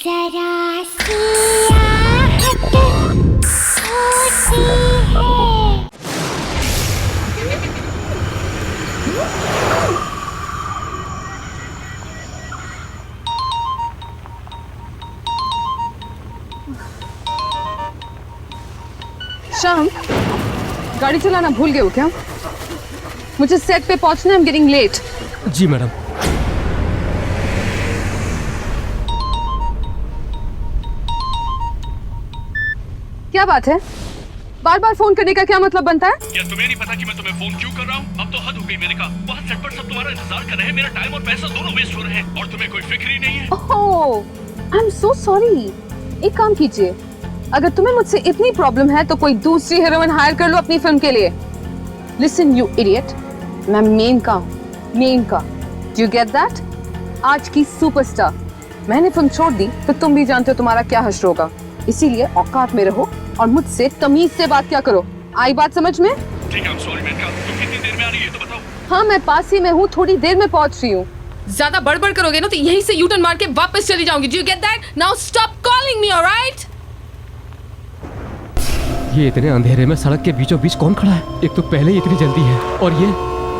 जरा सी आहट होती है। शाम, गाड़ी चलाना भूल गए हो क्या? मुझे सेट पे पहुंचना है, I'm getting late। Ji madam. क्या बात है? बार बार फोन करने का क्या मतलब बनता है? क्या तुम्हें नहीं पता कि मैं तुम्हें फोन क्यों कर रहा हूँ? अब तो हद हो गई मेरे का। वहाँ सेट पर सब तुम्हारा इंतजार कर रहे हैं, मेरा टाइम और पैसा दोनों वेस्ट हो रहे हैं और तुम्हें कोई फिक्र ही नहीं है। ओह, आई एम सो सॉरी। एक काम कीजिए, अगर तुम्हें मुझसे इतनी प्रॉब्लम है तो कोई दूसरी हीरोइन हायर कर लो अपनी फिल्म के लिए। लिसन यू इडियट, मैं मेन का हूँ, मेन का। Do you get that? आज की सुपरस्टार। मैंने फिल्म छोड़ दी तो तुम भी जानते हो तुम्हारा क्या हश्र होगा, इसीलिए औकात में रहो और मुझसे तमीज से बात क्या करो। आई बात समझ में? ठीक है, सॉरी मेनका। तुम कितनी देर में आ रही है तो बताओ। हाँ, मैं पास ही में हूँ, थोड़ी देर में पहुँच रही हूँ। ज्यादा बड़बड़ करोगे ना तो यहीं से यू टर्न मार के वापस चली जाऊंगी। Do you get that? Now stop calling me, alright? ये इतने अंधेरे में सड़क के बीचों बीच कौन खड़ा है? एक तो पहले ही इतनी जल्दी है और ये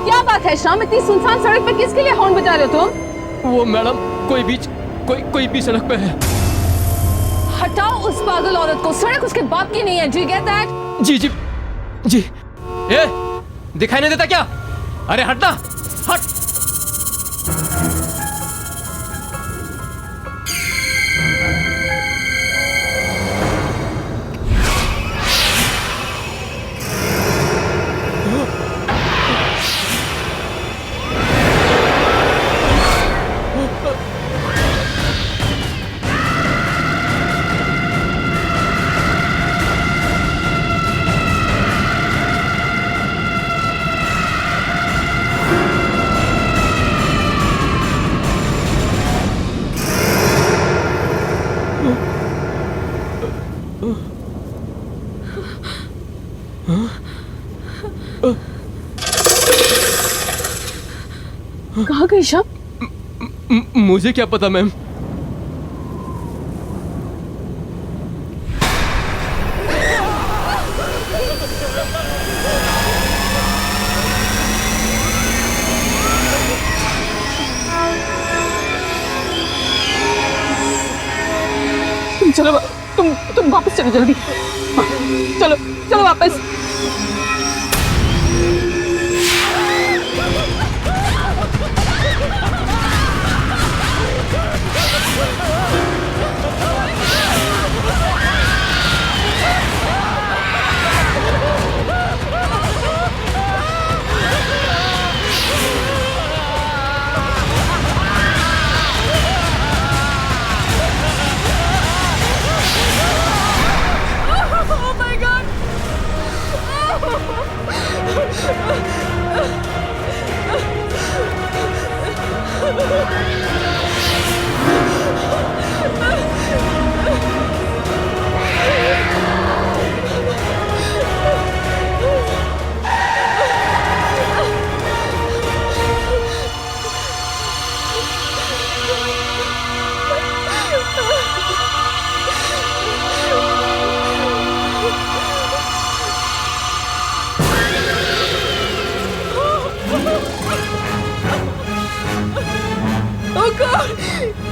क्या बात है शाम, इतनी सुनसान सड़क पे किसके लिए हॉर्न बजा रहे हो तुम? वो मैडम कोई बीच सड़क पे है। हटाओ उस पागल औरत को, सड़क उसके बाप की नहीं है। Do you get that? जी। ए, दिखाई नहीं देता क्या? अरे हटना, हट। कहाँ गई शाम? मुझे क्या पता मैम। चलो तुम वापस चलो जल्दी। चलो वापस।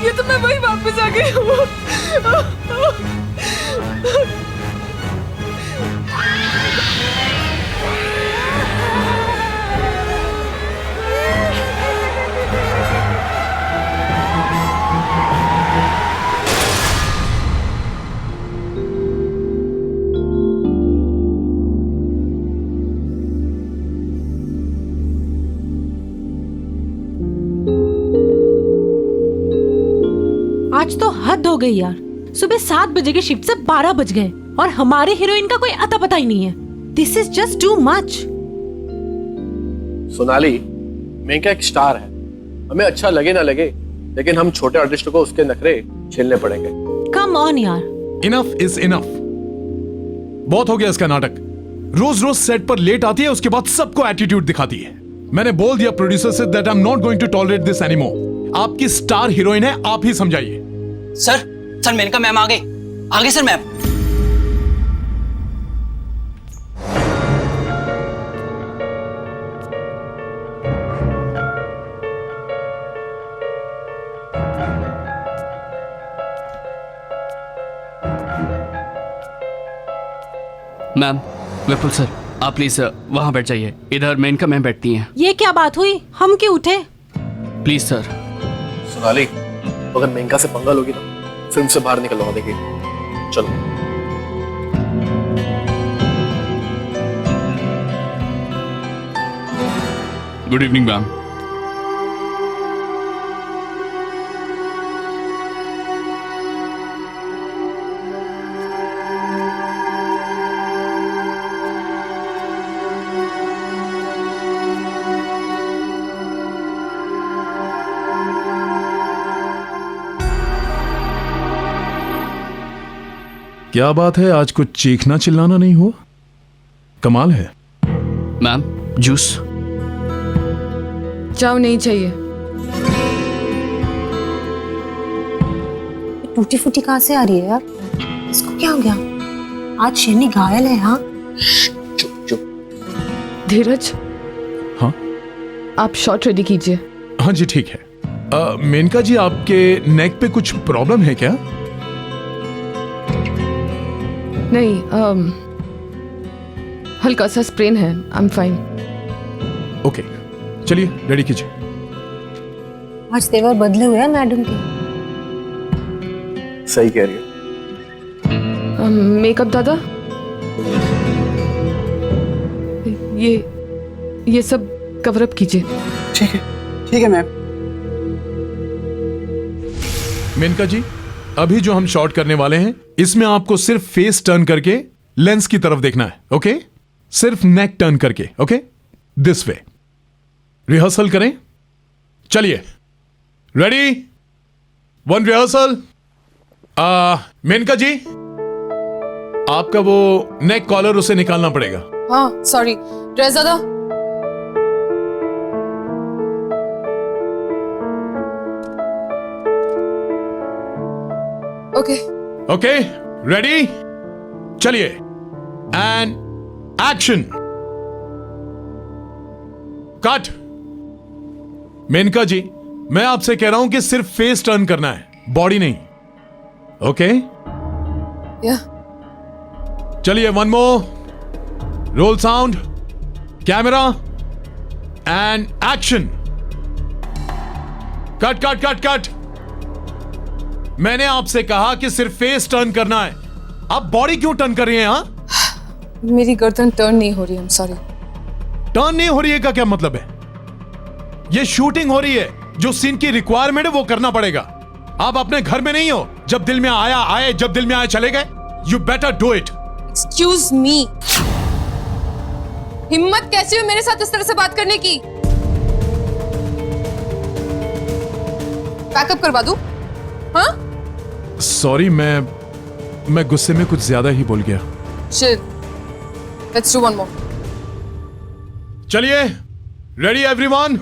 ये तो मैं वही वापस आ गई हूँ। आज तो हद हो गई यार। सुबह 7 बजे की शिफ्ट से 12 बज गए और हमारे हीरोइन का कोई अता पता ही नहीं है। This is just too much. Sonali, Menka एक स्टार है, हमें अच्छा लगे ना लगे, लेकिन हम छोटे आर्टिस्ट को उसके नखरे झेलने पड़ेंगे। कम ऑन यार। Enough is enough. बहुत हो गया इसका नाटक। रोज रोज सेट पर लेट आती है, उसके बाद सबको एटीट्यूड दिखाती है। मैंने बोल दिया प्रोड्यूसर से that I am not going to tolerate this anymore. आपकी स्टार हीरोइन है, आप ही समझाइए। सर, सर मेनका मैम आ गई। आगे sir ma'am. Ma'am, Vipul sir, आप प्लीज वहां बैठ जाइए। इधर मेनका मैम बैठती हैं। ये क्या बात हुई, हम क्यों उठे? Please sir. सोनाली, अगर मेनका से पंगा लोगी ना, फिल्म से बाहर निकलवा देगी। चलो। Good evening ma'am. क्या बात है, आज कुछ चीखना चिल्लाना नहीं हुआ? कमाल है। Ma'am, juice. जाओ, नहीं चाहिए। टूटी फूटी कहाँ से आ रही है यार? इसको क्या हो गया? आज शेरनी घायल है। हाँ चुप चुप। धीरज, हाँ आप शॉट रेडी कीजिए। हाँ जी ठीक है। मेनका जी, आपके नेक पे कुछ प्रॉब्लम है क्या? नहीं, हल्का सा स्प्रेन है। I am fine. ओके, चलिए रेडी कीजिए। आज तेवर बदले हुए हैं मैडम के। सही कह रही है। मेकअप दादा, ये सब कवर अप कीजिए। ठीक है मैम। मेनका जी, अभी जो हम शॉट करने वाले हैं, इसमें आपको सिर्फ फेस टर्न करके लेंस की तरफ देखना है। ओके? सिर्फ नेक टर्न करके। ओके? This way. रिहर्सल करें। चलिए, रेडी? 1 रिहर्सल। मेनका जी, आपका वो नेक कॉलर उसे निकालना पड़ेगा। हाँ सॉरी, ड्रेस दादा। Okay okay, ready? चलिए, एंड एक्शन। कट। मेनका जी, मैं आपसे कह रहा हूं कि सिर्फ फेस टर्न करना है, बॉडी नहीं। ओके? या। चलिए, 1 more. Roll sound, camera, and action. Cut cut cut cut. मैंने आपसे कहा कि सिर्फ फेस टर्न करना है, आप बॉडी क्यों टर्न कर रही हैं? हाँ, मेरी गर्दन टर्न नहीं हो रही। I'm sorry। टर्न नहीं हो रही है का क्या मतलब है? ये शूटिंग हो रही है, जो सीन की रिक्वायरमेंट है वो करना पड़ेगा। आप अपने घर में नहीं हो, जब दिल में आया आए, जब दिल में आए चले गए। You better do it. Excuse me, हिम्मत कैसी हुई मेरे साथ इस तरह से बात करने की? पैकअप करवा दूं? हाँ? सॉरी, मैं गुस्से में कुछ ज्यादा ही बोल गया। Shit. Let's do one more. चलिए, ready everyone?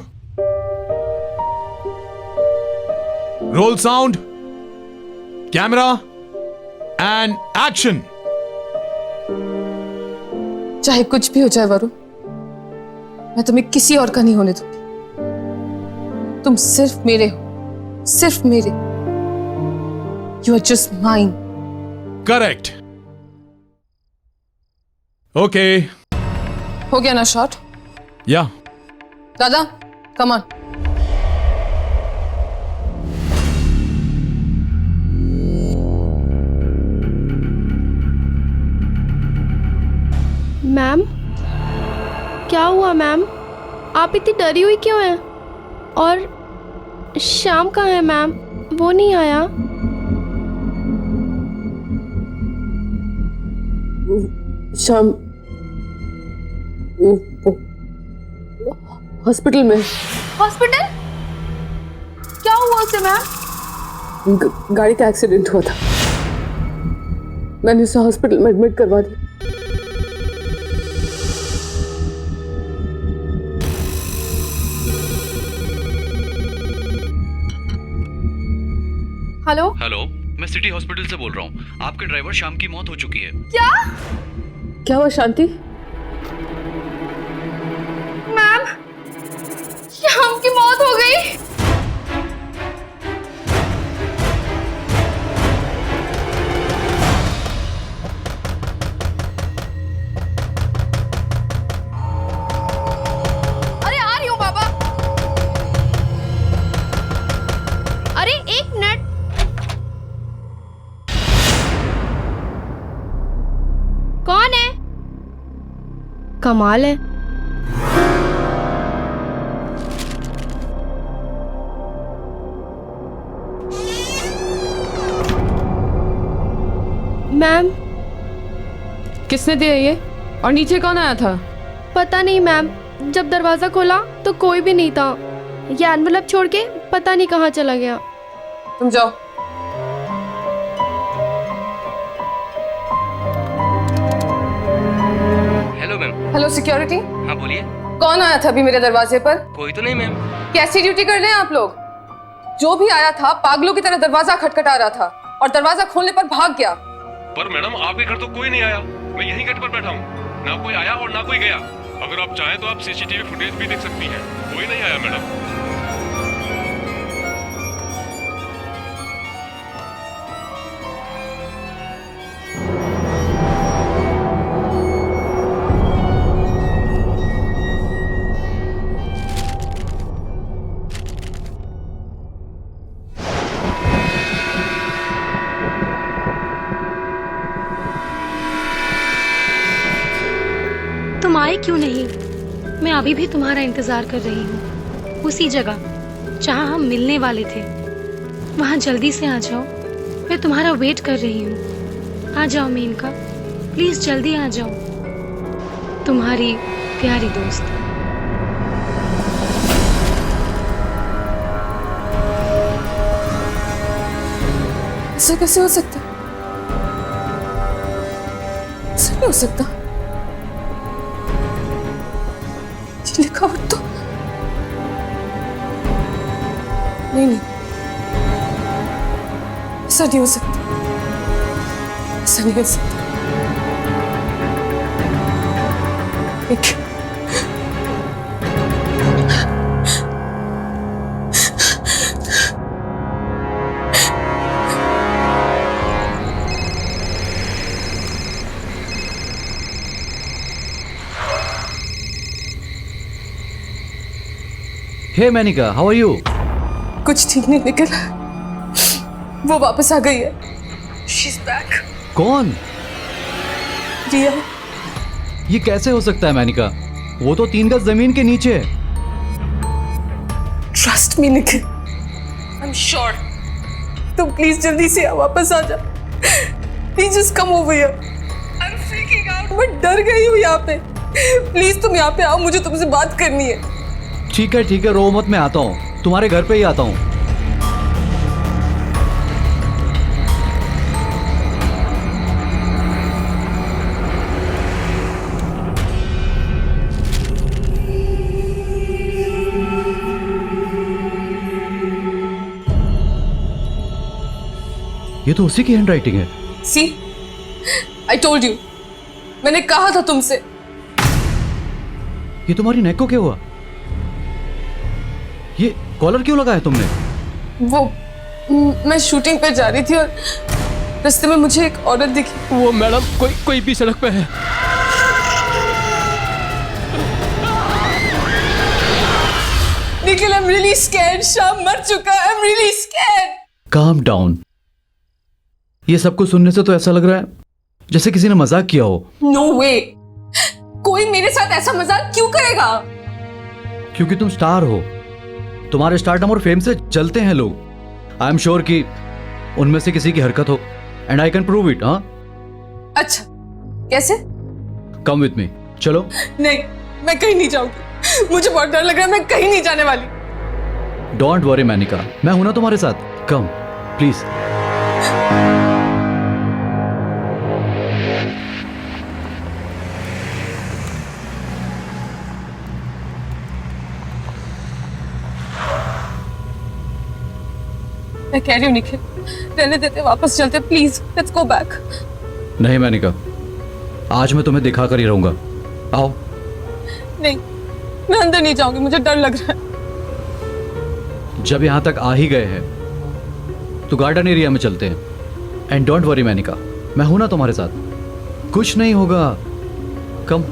Role sound, camera, and action. चाहे कुछ भी हो जाए वरुण, मैं तुम्हें किसी और का नहीं होने दूंगी। तुम सिर्फ मेरे हो, सिर्फ मेरे। You are just mine. Correct. Okay. हो गया ना शॉट? या। दादा, come on. मैम, क्या हुआ मैम? आप इतनी डरी हुई क्यों हैं? और श्याम कहाँ है मैम? वो नहीं आया? श्याम हॉस्पिटल में। हॉस्पिटल? क्या हुआ उसे मैम? गाड़ी का एक्सीडेंट हुआ था, मैंने उसे हॉस्पिटल में एडमिट करवा दिया। हेलो हेलो, मैं सिटी हॉस्पिटल से बोल रहा हूँ। आपके ड्राइवर श्याम की मौत हो चुकी है। क्या हुआ शांति? मैम, श्याम की मौत हो गई। अरे आ रही हूँ बाबा। अरे एक मिनट। कौन है? कमाल है। मैम, किसने दिया ये? और नीचे कौन आया था? पता नहीं मैम, जब दरवाजा खोला तो कोई भी नहीं था। ये एनवेलप छोड़ के पता नहीं कहाँ चला गया। तुम जाओ। Hello ma'am. हेलो सिक्योरिटी, हाँ बोलिए। कौन आया था अभी मेरे दरवाजे पर? कोई तो नहीं मैम। कैसी ड्यूटी कर रहे हैं आप लोग? जो भी आया था पागलों की तरह दरवाजा खटखटा रहा था और दरवाजा खोलने पर भाग गया। पर मैडम, आपके घर तो कोई नहीं आया। मैं यहीं गेट पर बैठा हूँ। ना कोई आया और ना कोई गया। अगर आप चाहें तो आप सीसीटीवी फुटेज भी देख सकती हैं। कोई नहीं आया मैडम। तुम आए क्यों नहीं? मैं अभी भी तुम्हारा इंतजार कर रही हूँ, उसी जगह जहाँ हम मिलने वाले थे। वहाँ जल्दी से आ जाओ, मैं तुम्हारा वेट कर रही हूँ। आ जाओ मेनका, प्लीज जल्दी आ जाओ। तुम्हारी प्यारी दोस्त। ऐसा कैसे हो सकता? ऐसा नहीं हो सकता। ये लिखावट तो नहीं, ऐसा नहीं हो सकता। ऐसा नहीं हो सकता। हे मैनिका, हाउ आर यू? कुछ ठीक नहीं निकला। वो वापस आ गई है। She's back. कौन? रिया। ये कैसे हो सकता है मैनिका? वो तो 3 गज जमीन के नीचे है। Trust me Nikhil, I am sure. तुम प्लीज जल्दी से वापस आ जा। Please just come over here. I am freaking out. मैं डर गई हूँ यहाँ पे। प्लीज तुम यहाँ पे आओ, मुझे तुमसे बात करनी है। ठीक है, रो मत, मैं आता हूँ। तुम्हारे घर पे ही आता हूँ। ये तो उसी की हैंडराइटिंग है। सी, आई टोल्ड यू। मैंने कहा था तुमसे। ये तुम्हारी नेक को क्या हुआ? ये कॉलर क्यों लगाया तुमने? वो मैं शूटिंग पे जा रही थी और रास्ते में मुझे एक औरत दिखी। वो मैडम कोई भी सड़क पे है। Nikhil, I am really scared. Shyam मर चुका है। I am really scared. Calm down. ये सब कुछ सुनने से तो ऐसा लग रहा है जैसे किसी ने मजाक किया हो। नो वे, कोई मेरे साथ ऐसा मजाक क्यों करेगा? क्योंकि तुम स्टार हो। तुम्हारे स्टारडम और फेम से चलते हैं लोग। आई एम श्योर कि उनमें से किसी की हरकत हो, and I can prove it. हाँ, अच्छा, कैसे? कम विथ मी, चलो। नहीं, मैं कहीं नहीं जाऊंगी। मुझे बहुत डर लग रहा है। मैं कहीं नहीं जाने वाली। डोंट वरी मैनिका, मैं हूं ना तुम्हारे साथ। Come please. मैं कह रही हूँ निखिल, रहने देते, वापस चलते, प्लीज लेट्स गो बैक। नहीं मैनिका, आज मैं तुम्हें दिखा कर ही रहूंगा। आओ। नहीं, मैं अंदर नहीं जाऊंगी, मुझे डर लग रहा है। जब यहां तक आ ही गए हैं तो गार्डन एरिया में चलते हैं। एंड डोंट वरी मैनिका, मैं हूं ना तुम्हारे साथ, कुछ नहीं होगा। कम।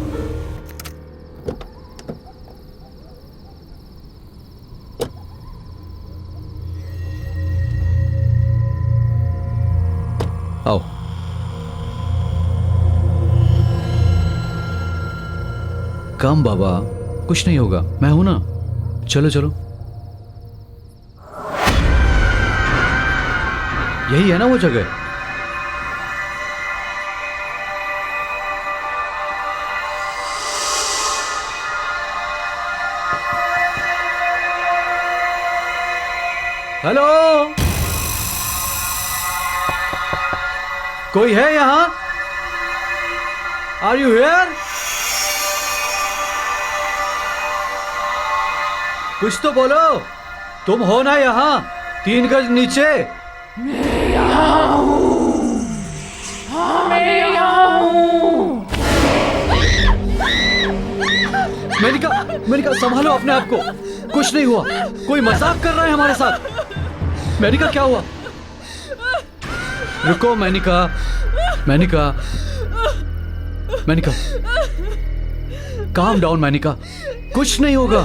आओ। कम बाबा, कुछ नहीं होगा, मैं हूं ना। चलो चलो। यही है ना वो जगह? हेलो, कोई है यहां? Are you here? कुछ तो बोलो, तुम हो ना यहां 3 गज नीचे? मेनिका, मेनिका संभालो अपने आप को, कुछ नहीं हुआ। कोई मजाक कर रहा है हमारे साथ। मेनिका क्या हुआ? रुको मेनिका, मेनिका, मेनिका, काम डाउन मेनिका, कुछ नहीं होगा।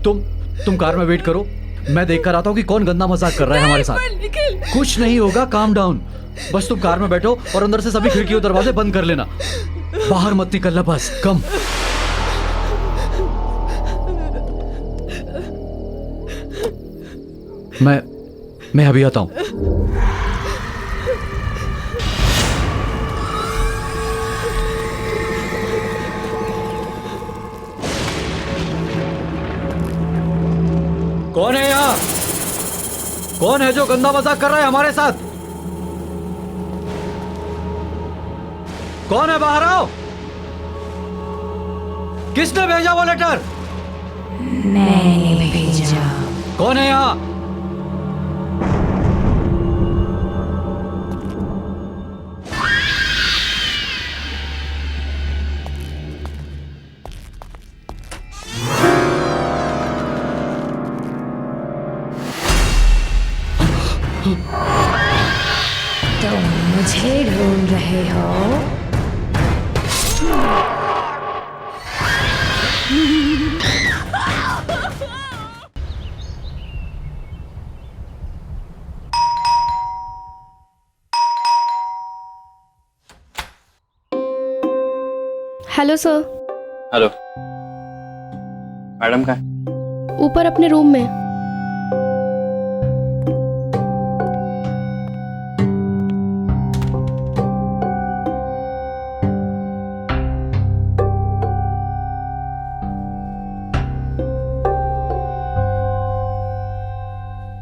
तुम कार में वेट करो, मैं देख कर आता हूँ कि कौन गंदा मजाक कर रहा है हमारे साथ। कुछ नहीं होगा, काम डाउन। बस तुम कार में बैठो और अंदर से सभी खिड़की और दरवाजे बंद कर लेना, बाहर मत निकलना बस। कम। मैं अभी आता हूं। कौन है यहां? कौन है जो गंदा मजाक कर रहा है हमारे साथ? कौन है? बाहर आओ। किसने भेजा वो लेटर? मैंने भेजा। कौन है यहां? तुम मुझे ढूंढ रहे हो? Hello sir. हेलो मैडम, कहाँ है? ऊपर अपने रूम में।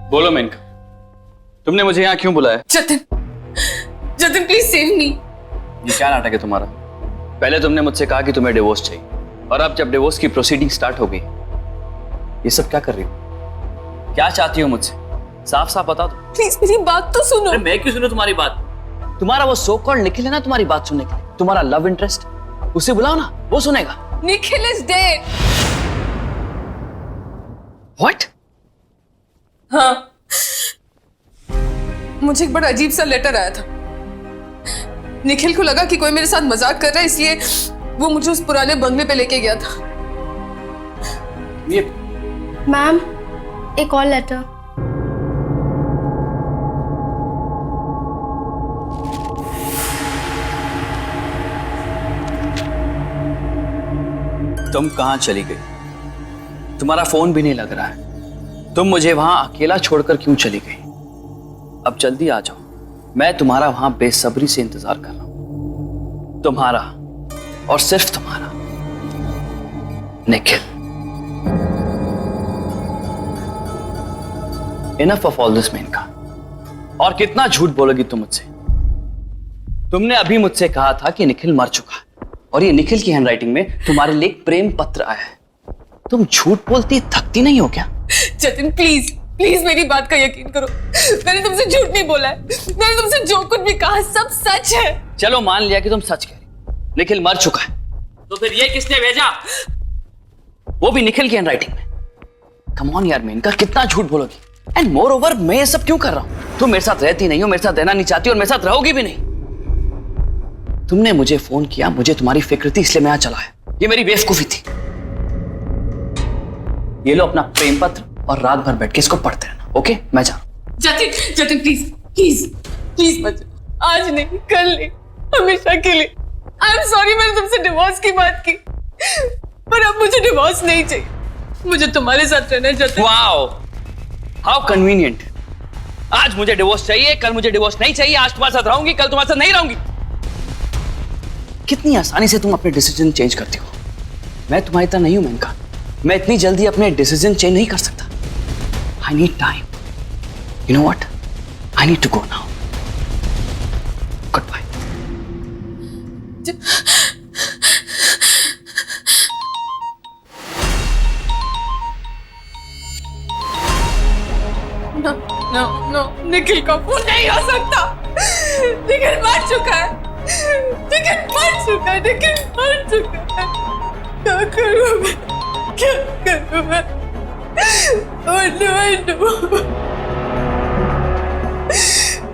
बोलो मेनका, तुमने मुझे यहाँ क्यों बुलाया? जतिन, जतिन प्लीज सेव मी। ये क्या नाटक है तुम्हारा? पहले तुमने मुझसे कहा कि तुम्हें डिवोर्स चाहिए, और अब जब डिवोर्स की प्रोसीडिंग स्टार्ट हो गई, ये सब क्या कर रही हो? क्या चाहती हो मुझसे? साफ साफ बता दो। प्लीज मेरी बात तो सुनो। अरे मैं क्यों सुनूं तुम्हारी बात? तुम्हारा वो सो कॉल्ड निखिल है ना तुम्हारी बात सुनने के लिए, तुम्हारा लव इंटरेस्ट, उसे बुलाओ ना, वो सुनेगा। Nikhil is dead. व्हाट? हाँ, मुझे एक बड़ा अजीब सा लेटर आया था। निखिल को लगा कि कोई मेरे साथ मजाक कर रहा है, इसलिए वो मुझे उस पुराने बंगले पे लेके गया था। ये मैम, एक और लेटर। तुम कहां चली गई? तुम्हारा फोन भी नहीं लग रहा है। तुम मुझे वहां अकेला छोड़कर क्यों चली गई? अब जल्दी आ जाओ, मैं तुम्हारा वहां बेसब्री से इंतजार कर रहा हूं। तुम्हारा और सिर्फ तुम्हारा Nikhil. Enough of all this Menka. और कितना झूठ बोलोगी तुम मुझसे? तुमने अभी मुझसे कहा था कि निखिल मर चुका है, और ये निखिल की हैंडराइटिंग में तुम्हारे लिए एक प्रेम पत्र आया है। तुम झूठ बोलती थकती नहीं हो क्या? जतिन प्लीज, प्लीज मेरी बात का यकीन करो, मैंने तुमसे झूठ नहीं बोला है, मैंने तुमसे जो कुछ भी कहा सब सच है। चलो मान लिया कि तुम सच कह रही, निखिल मर चुका है, तो फिर ये किसने भेजा? वो भी निखिल की हैंडराइटिंग में। कम ऑन यार मेनका, कितना झूठ बोलोगी? एंड मोर ओवर मैं ये सब क्यों कर रहा हूं? तुम मेरे साथ रहती नहीं हो, मेरे साथ रहना नहीं चाहती और मेरे साथ रहोगी भी नहीं। तुमने मुझे फोन किया, मुझे तुम्हारी फिक्र थी, इसलिए मैं यहां चला आया। ये मेरी बेवकूफी थी। ये लो अपना प्रेम पत्र और रात भर बैठ के इसको पढ़ते रहना, ओके? मैं जा रहा हूं। Jatin, Jatin please please please मत जाओ। आज नहीं, कल नहीं, हमेशा के लिए। आई एम सॉरी मैंने तुमसे डिवोर्स की बात की, पर अब मुझे डिवोर्स नहीं चाहिए, मुझे तुम्हारे साथ रहना जतिन। Wow, how convenient. आज मुझे डिवोर्स चाहिए, कल मुझे डिवोर्स नहीं चाहिए। आज तुम्हारे साथ रहूंगी, कल तुम्हारे साथ नहीं रहूंगी। कितनी आसानी से तुम अपने डिसीजन चेंज करती हो। मैं तुम्हारी तरह नहीं हूं मेनका, मैं इतनी जल्दी अपने डिसीजन चेंज नहीं कर सकता। I need time. You know what, I need to go now. Good bye. No no, Nikhil का फोन नहीं हो सकता। निखिल मर चुका है, निखिल मर चुका है, निखिल मर चुका है। क्या करूं मैं, क्या करूं मैं? What do I do?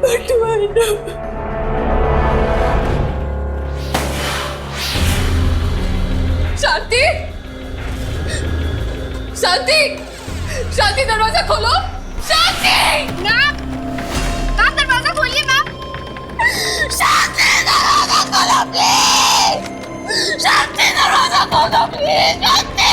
What do I do? शांति, शांति, शांति दरवाजा खोलो। शांति! मैम! आप दरवाजा खोलिए मैम! शांति दरवाजा खोलो प्लीज! शांति दरवाजा खोलो प्लीज! शांति!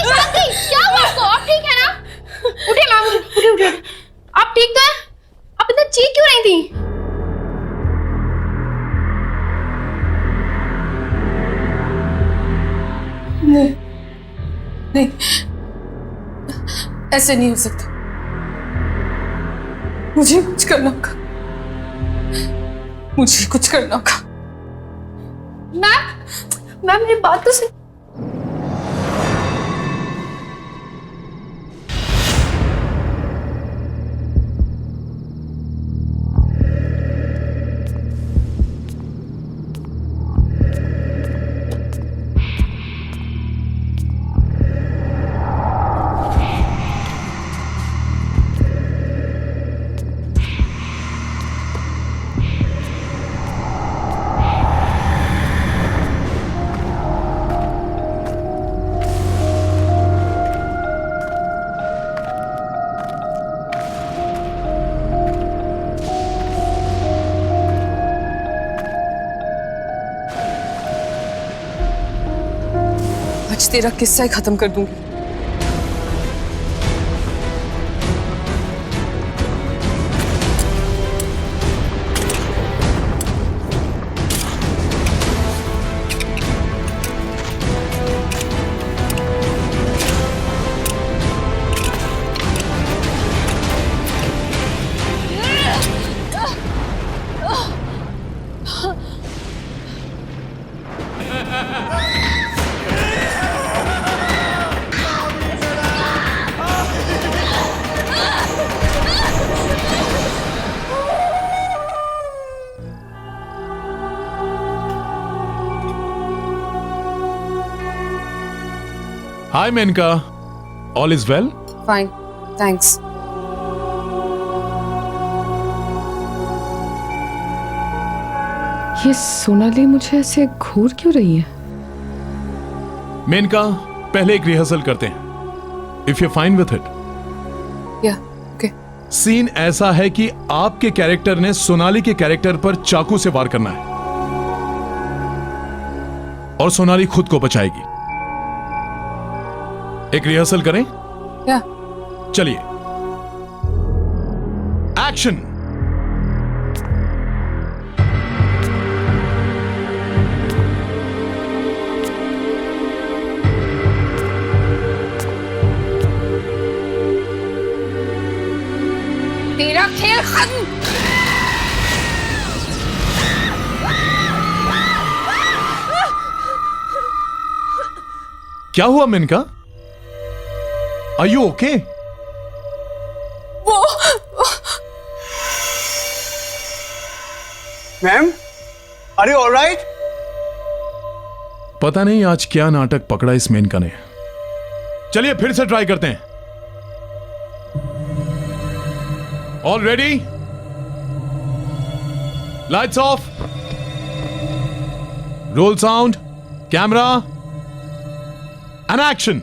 शांति, क्या हुआ आपको? आप ठीक है ना? उठिए मैम, उठिए। आप ठीक तो हैं? आप इतना चीख क्यों रही थी? नहीं, ऐसे नहीं हो सकता। मुझे कुछ करना होगा, मुझे कुछ करना होगा। मैम मेरी बात तो सुन। आज तेरा किस्सा ही खत्म कर दूंगी। Hi Menka, all is well? Fine, thanks. ये सोनाली मुझे ऐसे घूर क्यों रही है? मेनका, पहले एक रिहर्सल करते हैं। If you're fine with it. Yeah, okay. Scene ऐसा है कि आपके कैरेक्टर ने सोनाली के कैरेक्टर पर चाकू से वार करना है और सोनाली खुद को बचाएगी। एक रिहर्सल करें? क्या? चलिए, एक्शन। तेरा खेल खत्म। क्या हुआ Menka? Are you okay? Ma'am, are you alright? पता नहीं आज क्या नाटक पकड़ा इस मेनका ने। चलिए फिर से ट्राई करते हैं। All ready? Lights off, role sound, camera and action.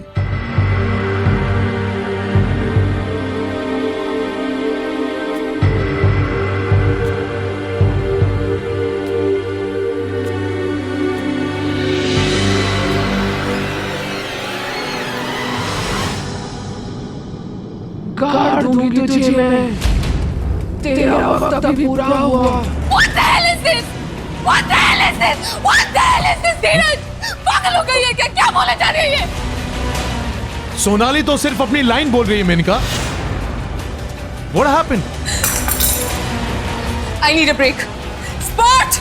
गाड़ दूंगी तुझे मैं, तेरा वक्त अभी पूरा हुआ। What the hell is this? What the hell is this? What the hell is this, धीरज? पागल हो गई है क्या? क्या बोले जा रही है? सोनाली तो सिर्फ अपनी लाइन बोल रही है Maneka. What happened? I need a break. Spot!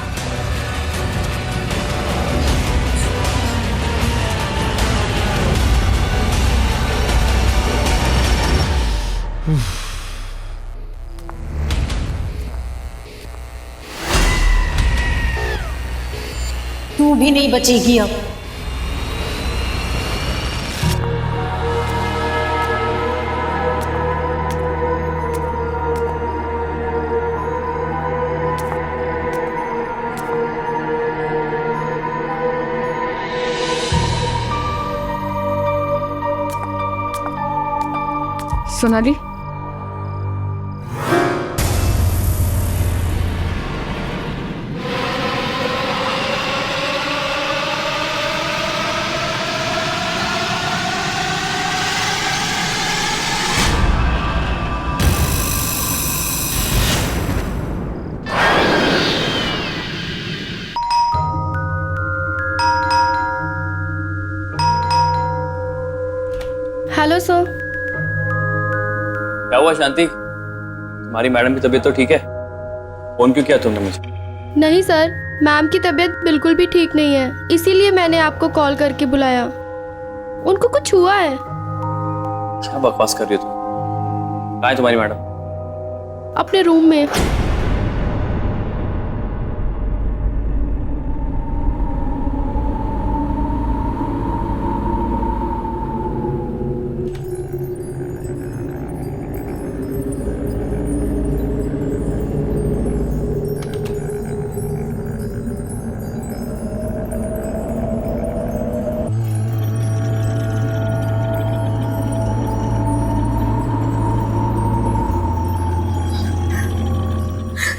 तू भी नहीं बचेगी अब। Sonali, hello sir. क्या हुआ शांति? तुम्हारी मैडम की तबीयत तो ठीक है? फोन क्यों किया तुमने मुझे? नहीं सर, मैम की तबीयत बिल्कुल भी ठीक नहीं है, इसीलिए मैंने आपको कॉल करके बुलाया। उनको कुछ हुआ है। क्या बकवास कर रही हो तुम? कहाँ है तुम्हारी मैडम? अपने रूम में।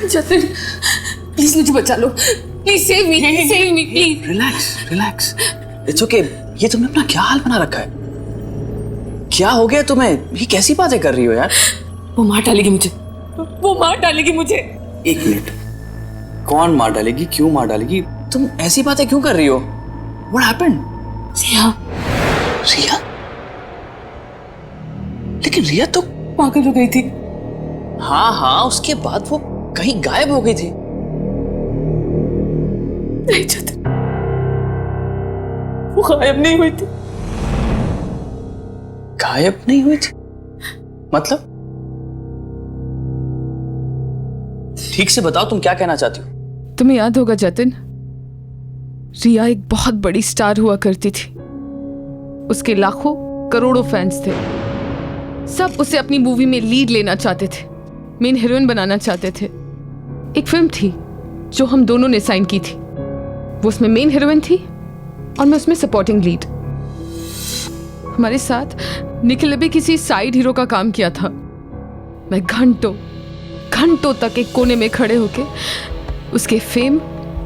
जतिन, प्लीज मुझे बचा लो। Please save me, please. Relax, relax. It's okay. ये तुमने अपना क्या हाल बना रखा है? क्या हो गया तुम्हें? ये कैसी बातें कर रही हो यार? वो मार डालेगी मुझे, वो मार डालेगी मुझे। एक मिनट, कौन मार डालेगी? क्यों मार डालेगी? तुम ऐसी बातें क्यों कर रही हो? What happened? रिया। रिया? लेकिन रिया तो पागल हो गई थी। हाँ हाँ, उसके बाद वो कहीं गायब हो गई थी। नहीं जतिन, वो गायब नहीं हुई थी। गायब नहीं हुई थी? मतलब? ठीक से बताओ, तुम क्या कहना चाहती हो? तुम्हें याद होगा जतिन, रिया एक बहुत बड़ी स्टार हुआ करती थी। उसके लाखों करोड़ों फैंस थे। सब उसे अपनी मूवी में लीड लेना चाहते थे, मेन हीरोइन बनाना चाहते थे। एक फिल्म थी जो हम दोनों ने साइन की थी। वो उसमें मेन हीरोइन थी और मैं उसमें सपोर्टिंग लीड। हमारे साथ निखिल ने भी किसी साइड हीरो का काम किया था। मैं घंटों तक एक कोने में खड़े होके उसके फेम,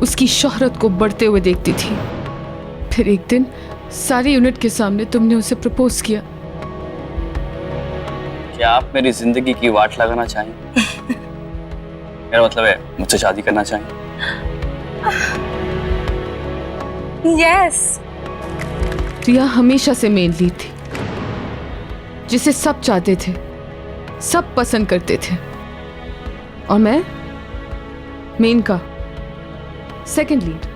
उसकी शोहरत को बढ़ते हुए देखती थी। फिर एक दिन सारी यूनिट के सामने तुमने उसे प्रपोज किया। क्या आप मेरी जिंदगी की वाट लगाना चाहेंगे? मेरा मतलब है मुझसे शादी करना चाहेंगे? यस। रिया हमेशा से मेन लीड थी, जिसे सब चाहते थे, सब पसंद करते थे। और मैं मेन का सेकंड लीड,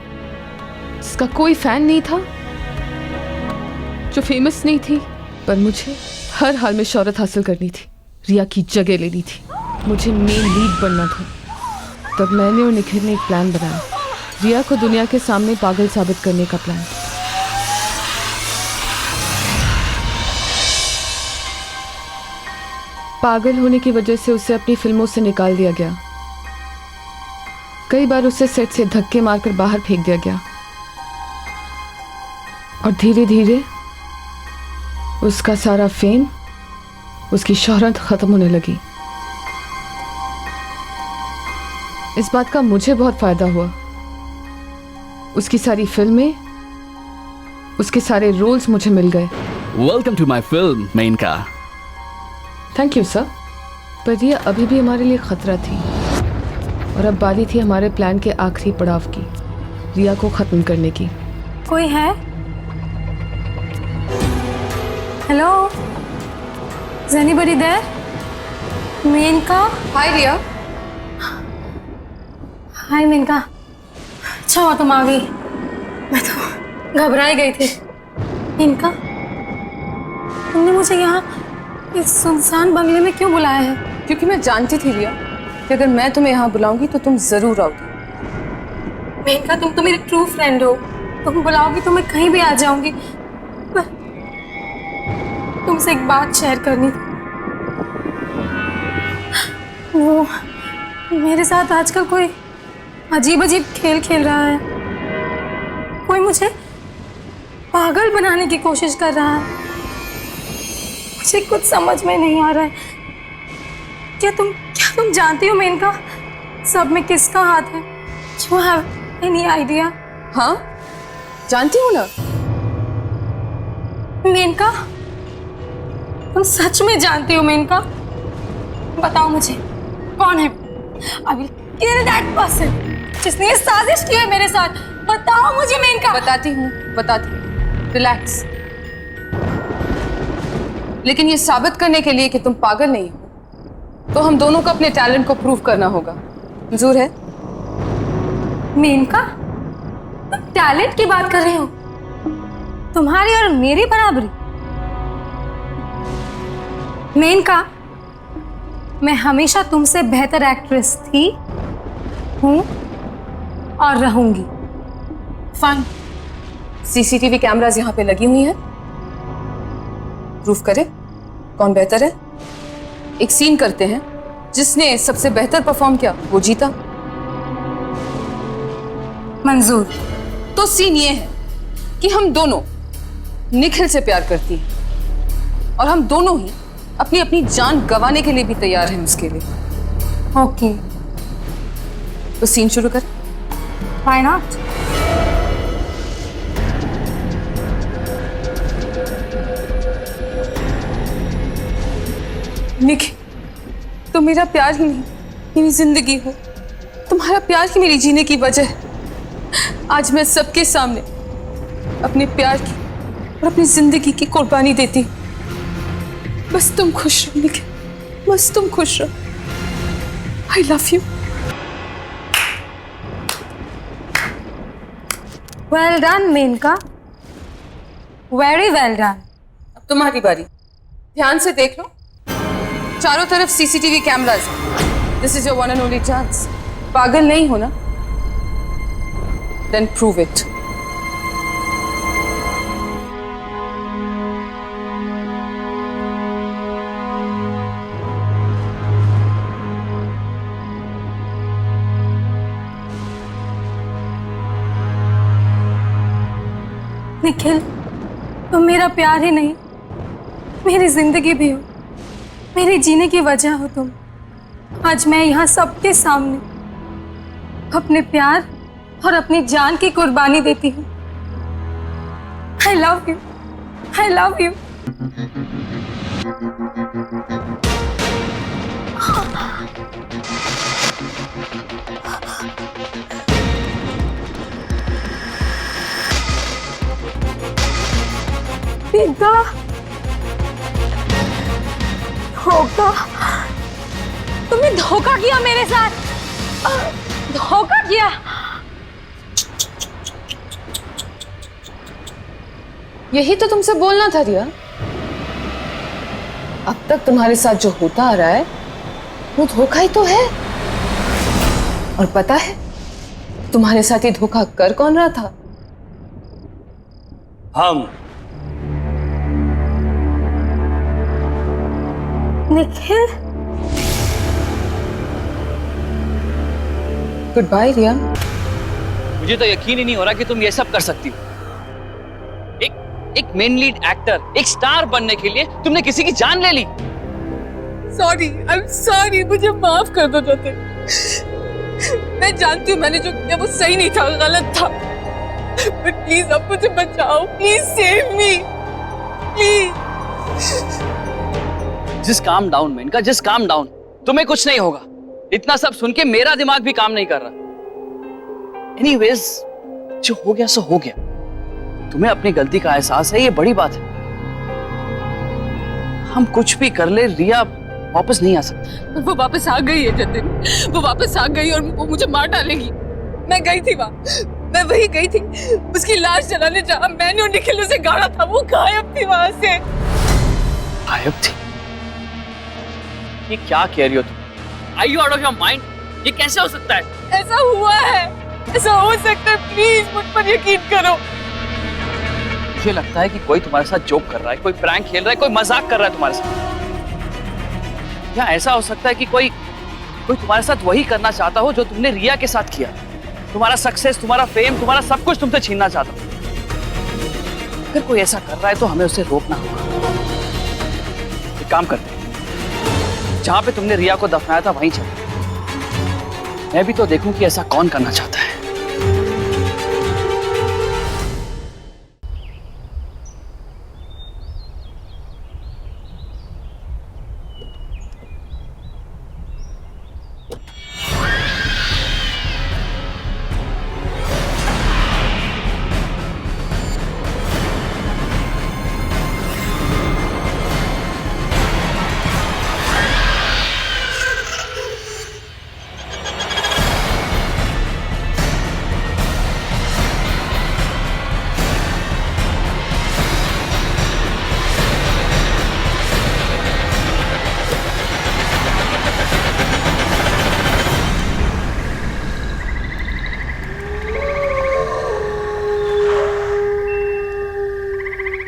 जिसका कोई फैन नहीं था, जो फेमस नहीं थी, पर मुझे हर हाल में शोहरत हासिल करनी थी, रिया की जगह लेनी थी, मुझे मेन लीड बनना था। तब मैंने और निखिल ने एक प्लान बनाया, रिया को दुनिया के सामने पागल साबित करने का प्लान। पागल होने की वजह से उसे अपनी फिल्मों से निकाल दिया गया। कई बार उसे सेट से धक्के मारकर बाहर फेंक दिया गया और धीरे धीरे उसका सारा फेम, उसकी शोहरत खत्म होने लगी। इस बात का मुझे बहुत फायदा हुआ। उसकी सारी फिल्में, उसके सारे रोल्स मुझे मिल गए। Welcome to my film Menka. Thank you sir. पर यह अभी भी हमारे लिए खतरा थी और अब बारी थी हमारे प्लान के आखिरी पड़ाव की, रिया को खत्म करने की। कोई है? Hello, is anybody there? Menaka? Hi Riya. Hi Menaka, अच्छा हुआ तुम आ गई, मैं तो घबराई गई थी। मेनका, तुमने मुझे यहाँ इस सुनसान बंगले में क्यों बुलाया है? क्योंकि मैं जानती थी रिया कि अगर मैं तुम्हें यहाँ बुलाऊंगी तो तुम जरूर आओगी। मेनका, तुम तो मेरी ट्रू फ्रेंड हो, तुम बुलाओगी तो मैं कहीं भी आ जाऊंगी। पर तुमसे एक बात शेयर करनी थी। वो मेरे साथ आजकल कोई अजीब अजीब खेल खेल रहा है, कोई मुझे पागल बनाने की कोशिश कर रहा है। मुझे कुछ समझ में नहीं आ रहा है। क्या तुम जानती हो मेनका, सब में किसका हाथ है? You have any idea? हाँ, जानती हूँ ना। मेनका, तुम सच में जानती हो मेनका? बताओ मुझे, कौन है? I will kill that person जिसने ये साजिश की है मेरे साथ। बताओ मुझे मेनका। बताती हूँ। रिलैक्स। लेकिन ये साबित करने के लिए कि तुम पागल नहीं हो, तो हम दोनों को अपने टैलेंट को प्रूव करना होगा। मंजूर है? मेनका, तुम टैलेंट की बात कर रहे हो? तुम्हारी और मेरी बराबरी? मेनका, मैं हमेशा तुमसे बेहतर एक्ट्रेस थी, हूं और रहूंगी। फाइन, सीसीटीवी कैमरास यहाँ पे लगी हुई हैं। प्रूफ करें कौन बेहतर है। एक सीन करते हैं, जिसने सबसे बेहतर परफॉर्म किया वो जीता। मंजूर। तो सीन ये है कि हम दोनों निखिल से प्यार करती हैं और हम दोनों ही अपनी अपनी जान गंवाने के लिए भी तैयार हैं उसके लिए। ओके, तो सीन शुरू कर। Why not? निखिल, तुम मेरा प्यार ही नहीं, मेरी जिंदगी हो। तुम्हारा प्यार ही मेरी जीने की वजह है। आज मैं सबके सामने अपने प्यार की और अपनी जिंदगी की कुर्बानी देती हूँ। बस तुम खुश रहो निखिल, बस तुम खुश रहो। I love you. Well done Menka, very well done. अब तुम्हारी बारी। ध्यान से देख लो, चारों तरफ CCTV cameras. This is your one and only chance. पागल नहीं हो ना? Then prove it. निखिल, तुम मेरा प्यार ही नहीं, मेरी जिंदगी भी हो, मेरे जीने की वजह हो तुम। आज मैं यहाँ सबके सामने अपने प्यार और अपनी जान की कुर्बानी देती हूँ। आई love you, I love you. पिता, धोखा, तुमने धोखा किया मेरे साथ, धोखा किया। यही तो तुमसे बोलना था रिया। अब तक तुम्हारे साथ जो होता आ रहा है वो धोखा ही तो है। और पता है तुम्हारे साथ ये धोखा कर कौन रहा था? हम। निखिल। गुड बाय रिया। मुझे तो यकीन ही नहीं हो रहा कि तुम ये सब कर सकती हो। एक मेन लीड एक्टर, एक स्टार बनने के लिए तुमने किसी की जान ले ली। सॉरी, आई एम सॉरी, मुझे माफ कर दो जतिन। मैं जानती हूँ मैंने जो किया वो सही नहीं था, गलत था। बट प्लीज अब मुझे बचाओ, please save me, please. Just calm down Menka, just calm down. तुम्हें कुछ नहीं होगा। इतना सब सुन के मेरा दिमाग भी काम नहीं कर रहा। एनीवेज, जो हो गया सो हो गया। तुम्हें अपनी गलती का एहसास है, ये बड़ी बात है। हम कुछ भी कर ले, रिया वापस नहीं आ सकती। वो वापस आ गई है जतिन, वो वापस आ गई और वो मुझे मार डालेगी। मैं गई थी वहां, मैं वही गई थी उसकी लाश जलाने, जहां मैंने और निखिल उसे गाड़ा था। वो गायब थी वहां से। गायब थी? ये क्या कह रही हो तुम? Are you out of your mind? ये कैसे हो सकता है? ऐसा हुआ है, ऐसा हो सकता है। प्लीज मुझ पर यकीन करो। मुझे लगता है कि कोई तुम्हारे साथ जोक कर रहा है, कोई प्रैंक खेल रहा है, कोई मजाक कर रहा है तुम्हारे साथ। या ऐसा हो सकता है कि कोई तुम्हारे साथ वही करना चाहता हो जो तुमने रिया के साथ किया। तुम्हारा सक्सेस, तुम्हारा फेम, तुम्हारा सब कुछ तुमसे छीनना चाहता हो। अगर कोई ऐसा कर रहा है तो हमें उसे रोकना होगा। एक काम करते हैं, जहां पे तुमने रिया को दफनाया था वहीं चलो। मैं भी तो देखूं कि ऐसा कौन करना चाहता है।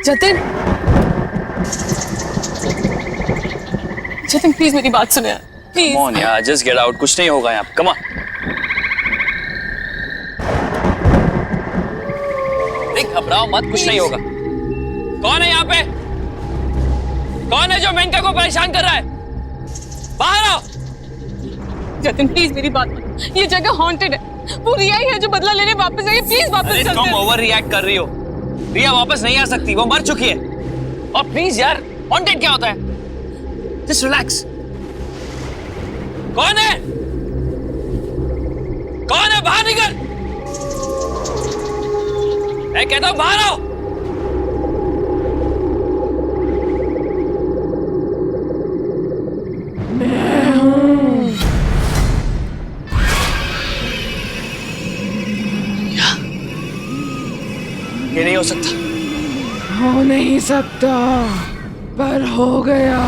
जतिन, जतिन प्लीज मेरी बात सुनो यार, प्लीज। Come on यार, just get out, कुछ नहीं होगा यहाँ। Come on। देख, घबराओ मत, कुछ नहीं होगा। कौन है यहाँ पे? कौन है जो मेनका को परेशान कर रहा है? बाहर आओ। जतिन प्लीज मेरी बात सुनो, ये जगह हॉन्टेड है। वो रिया ही है जो बदला लेने वापस आई है। प्लीज वापस चलते हैं। तुम ओवर रिएक्ट कर रही हो। रिया वापस नहीं आ सकती, वो मर चुकी है। और प्लीज यार, हॉन्टेड क्या होता है? Just relax. कौन है? कौन है? बाहर निकल। मैं कहता हूं बाहर आओ। मैं हूं। ये नहीं हो सकता। हो नहीं सकता, पर हो गया।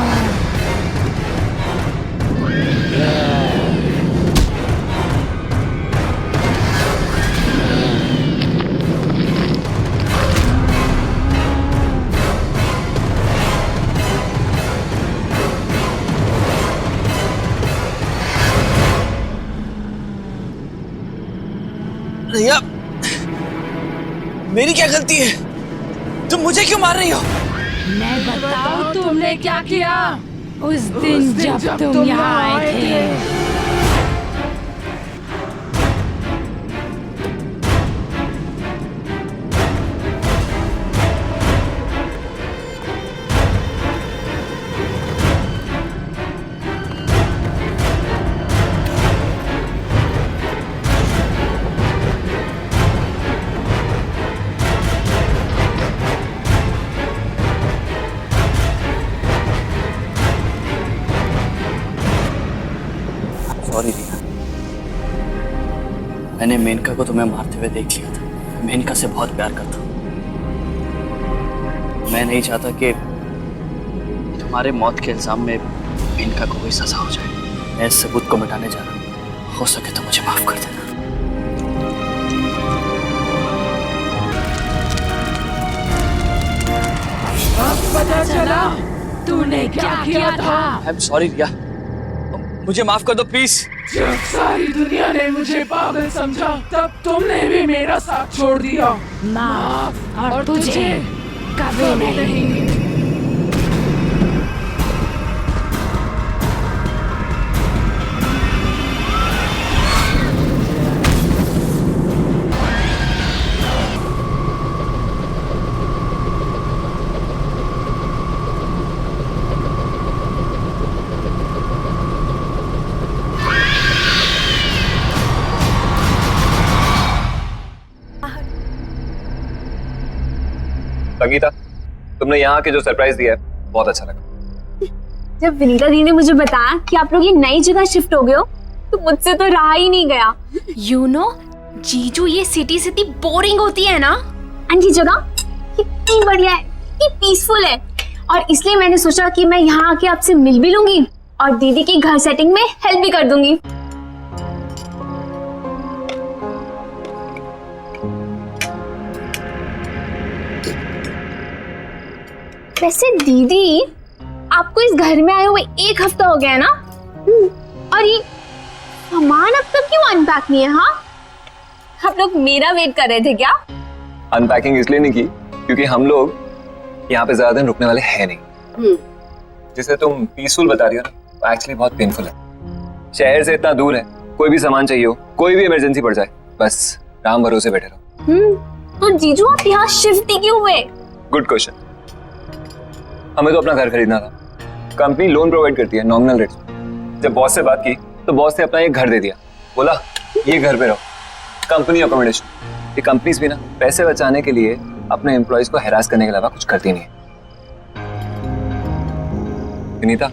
रिया, मेरी क्या गलती है? तुम मुझे क्यों मार रही हो? मैं बताऊं तुमने क्या किया उस दिन जब तुम यहाँ आए थे। सॉरी रिया, मैंने मेनका को तुम्हें मारते हुए देख लिया था। मेनका से बहुत प्यार करता हूं। मैं नहीं चाहता कि तुम्हारे मौत के इल्जाम में इनका कोई सजा हो जाए। मैं इस सबूत को मिटाने जा रहा हूँ। हो सके तो मुझे माफ कर देना। अब पता चला तूने क्या किया था। आई एम सॉरी रिया, मुझे माफ कर दो प्लीज। जब सारी दुनिया ने मुझे पागल समझा तब तुमने भी मेरा साथ छोड़ दिया। माफ और तुझे कभी नहीं। संगीता, तुमने यहाँ के जो सरप्राइज दिया है बहुत अच्छा लगा। जब विनीता दी ने मुझे बताया कि आप लोग ये नई जगह शिफ्ट हो गए हो तो मुझसे तो रहा ही नहीं गया। यू नो जीजू, ये सिटी इतनी बोरिंग होती है ना, एंड ये जगह कितनी बढ़िया है, कितनी पीसफुल है, और इसलिए मैंने सोचा कि मैं यहाँ आके आपसे मिल भी लूंगी और दीदी की घर सेटिंग में हेल्प भी कर दूंगी। वैसे दीदी, आपको इस घर में आए हुए 1 हफ्ता हो गया है ना? और ये सामान अब तक क्यों अनपैक नहीं है? हाँ, आप लोग मेरा वेट कर रहे थे क्या? अनपैकिंग इसलिए नहीं की क्योंकि हम लोग यहाँ पे ज्यादा दिन रुकने वाले हैं नहीं। जिसे तुम पीसफुल बता रही हो ना, वो एक्चुअली बहुत पेनफुल है। शहर से इतना दूर है, कोई भी सामान चाहिए हो, कोई भी इमरजेंसी पड़ जाए, बस राम भरोसे बैठे रहो। तो जीजू, आप यहाँ शिफ्ट ही क्यों हुए? Good question. हमें तो अपना घर खरीदना था। कंपनी लोन प्रोवाइड करती है नॉमिनल रेट्स पे। जब बॉस से बात की तो बॉस ने अपना एक घर दे दिया। बोला ये घर पे रहो, कंपनी अकोमोडेशन। ये कंपनीज भी ना पैसे बचाने के लिए अपने एम्प्लॉयज को हैरास करने के अलावा कुछ करती नहीं है। विनीता,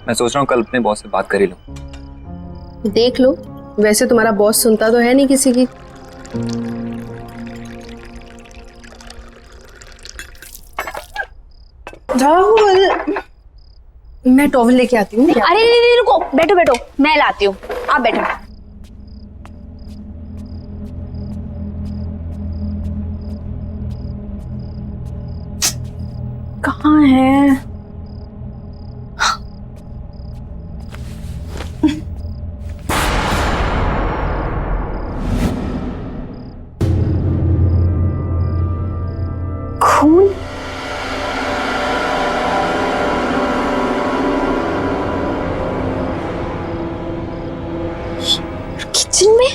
मैं सोच रहा हूँ कल अपने बॉस से बात कर ही लूं। देख लो, वैसे तुम्हारा बॉस सुनता तो है नहीं किसी की। राहुल, मैं टॉवल लेके आती हूँ। अरे नहीं, रुको, बैठो बैठो, मैं लाती हूँ, आप बैठो। कहाँ है? खून? किचन में?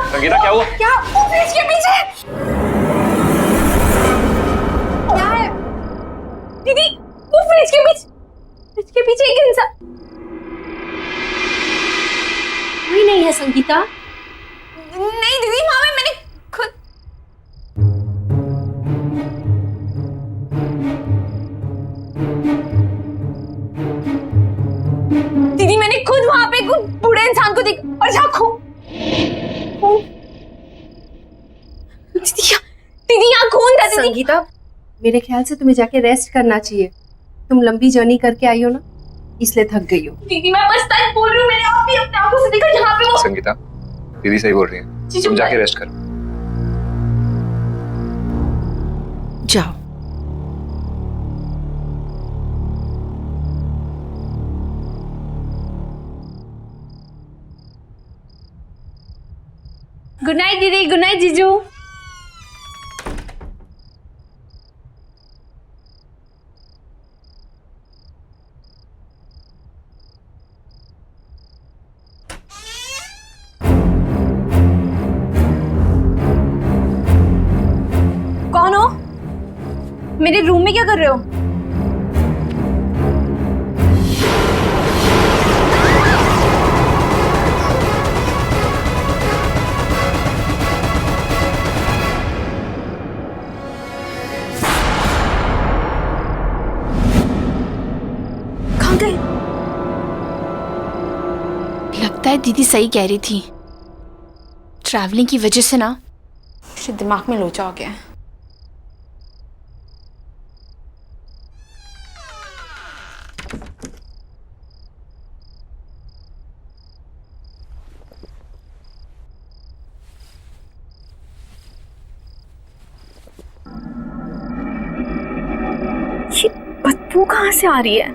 संगीता, क्या हुआ? क्या? वो फ्रिज के पीछे क्या है? दीदी, वो फ्रिज के पीछे एक इंसान। कोई नहीं है संगीता। नहीं दीदी, वहां में मैंने खुद वहां पे एक बूढ़े इंसान को देख और झांको। दीदी यहाँ खून था। दीदी संगीता, मेरे ख्याल से तुम्हें जाके रेस्ट करना चाहिए। तुम लंबी जर्नी करके आई हो ना, इसलिए थक गई हो। दीदी मैं बस सच बोल रही हूँ, मैंने आप भी अपने आंखों से देखा यहाँ पे वो। संगीता, दीदी सही बोल रही है, तुम जाके रेस्ट करो। जाओ। गुड नाइट दीदी, गुड नाइट जीजू। मेरे रूम में क्या कर रहे हो? कहाँ गए? लगता है दीदी सही कह रही थी, ट्रैवलिंग की वजह से ना मेरे दिमाग में लोचा हो गया है। ये बदबू कहाँ से आ रही है?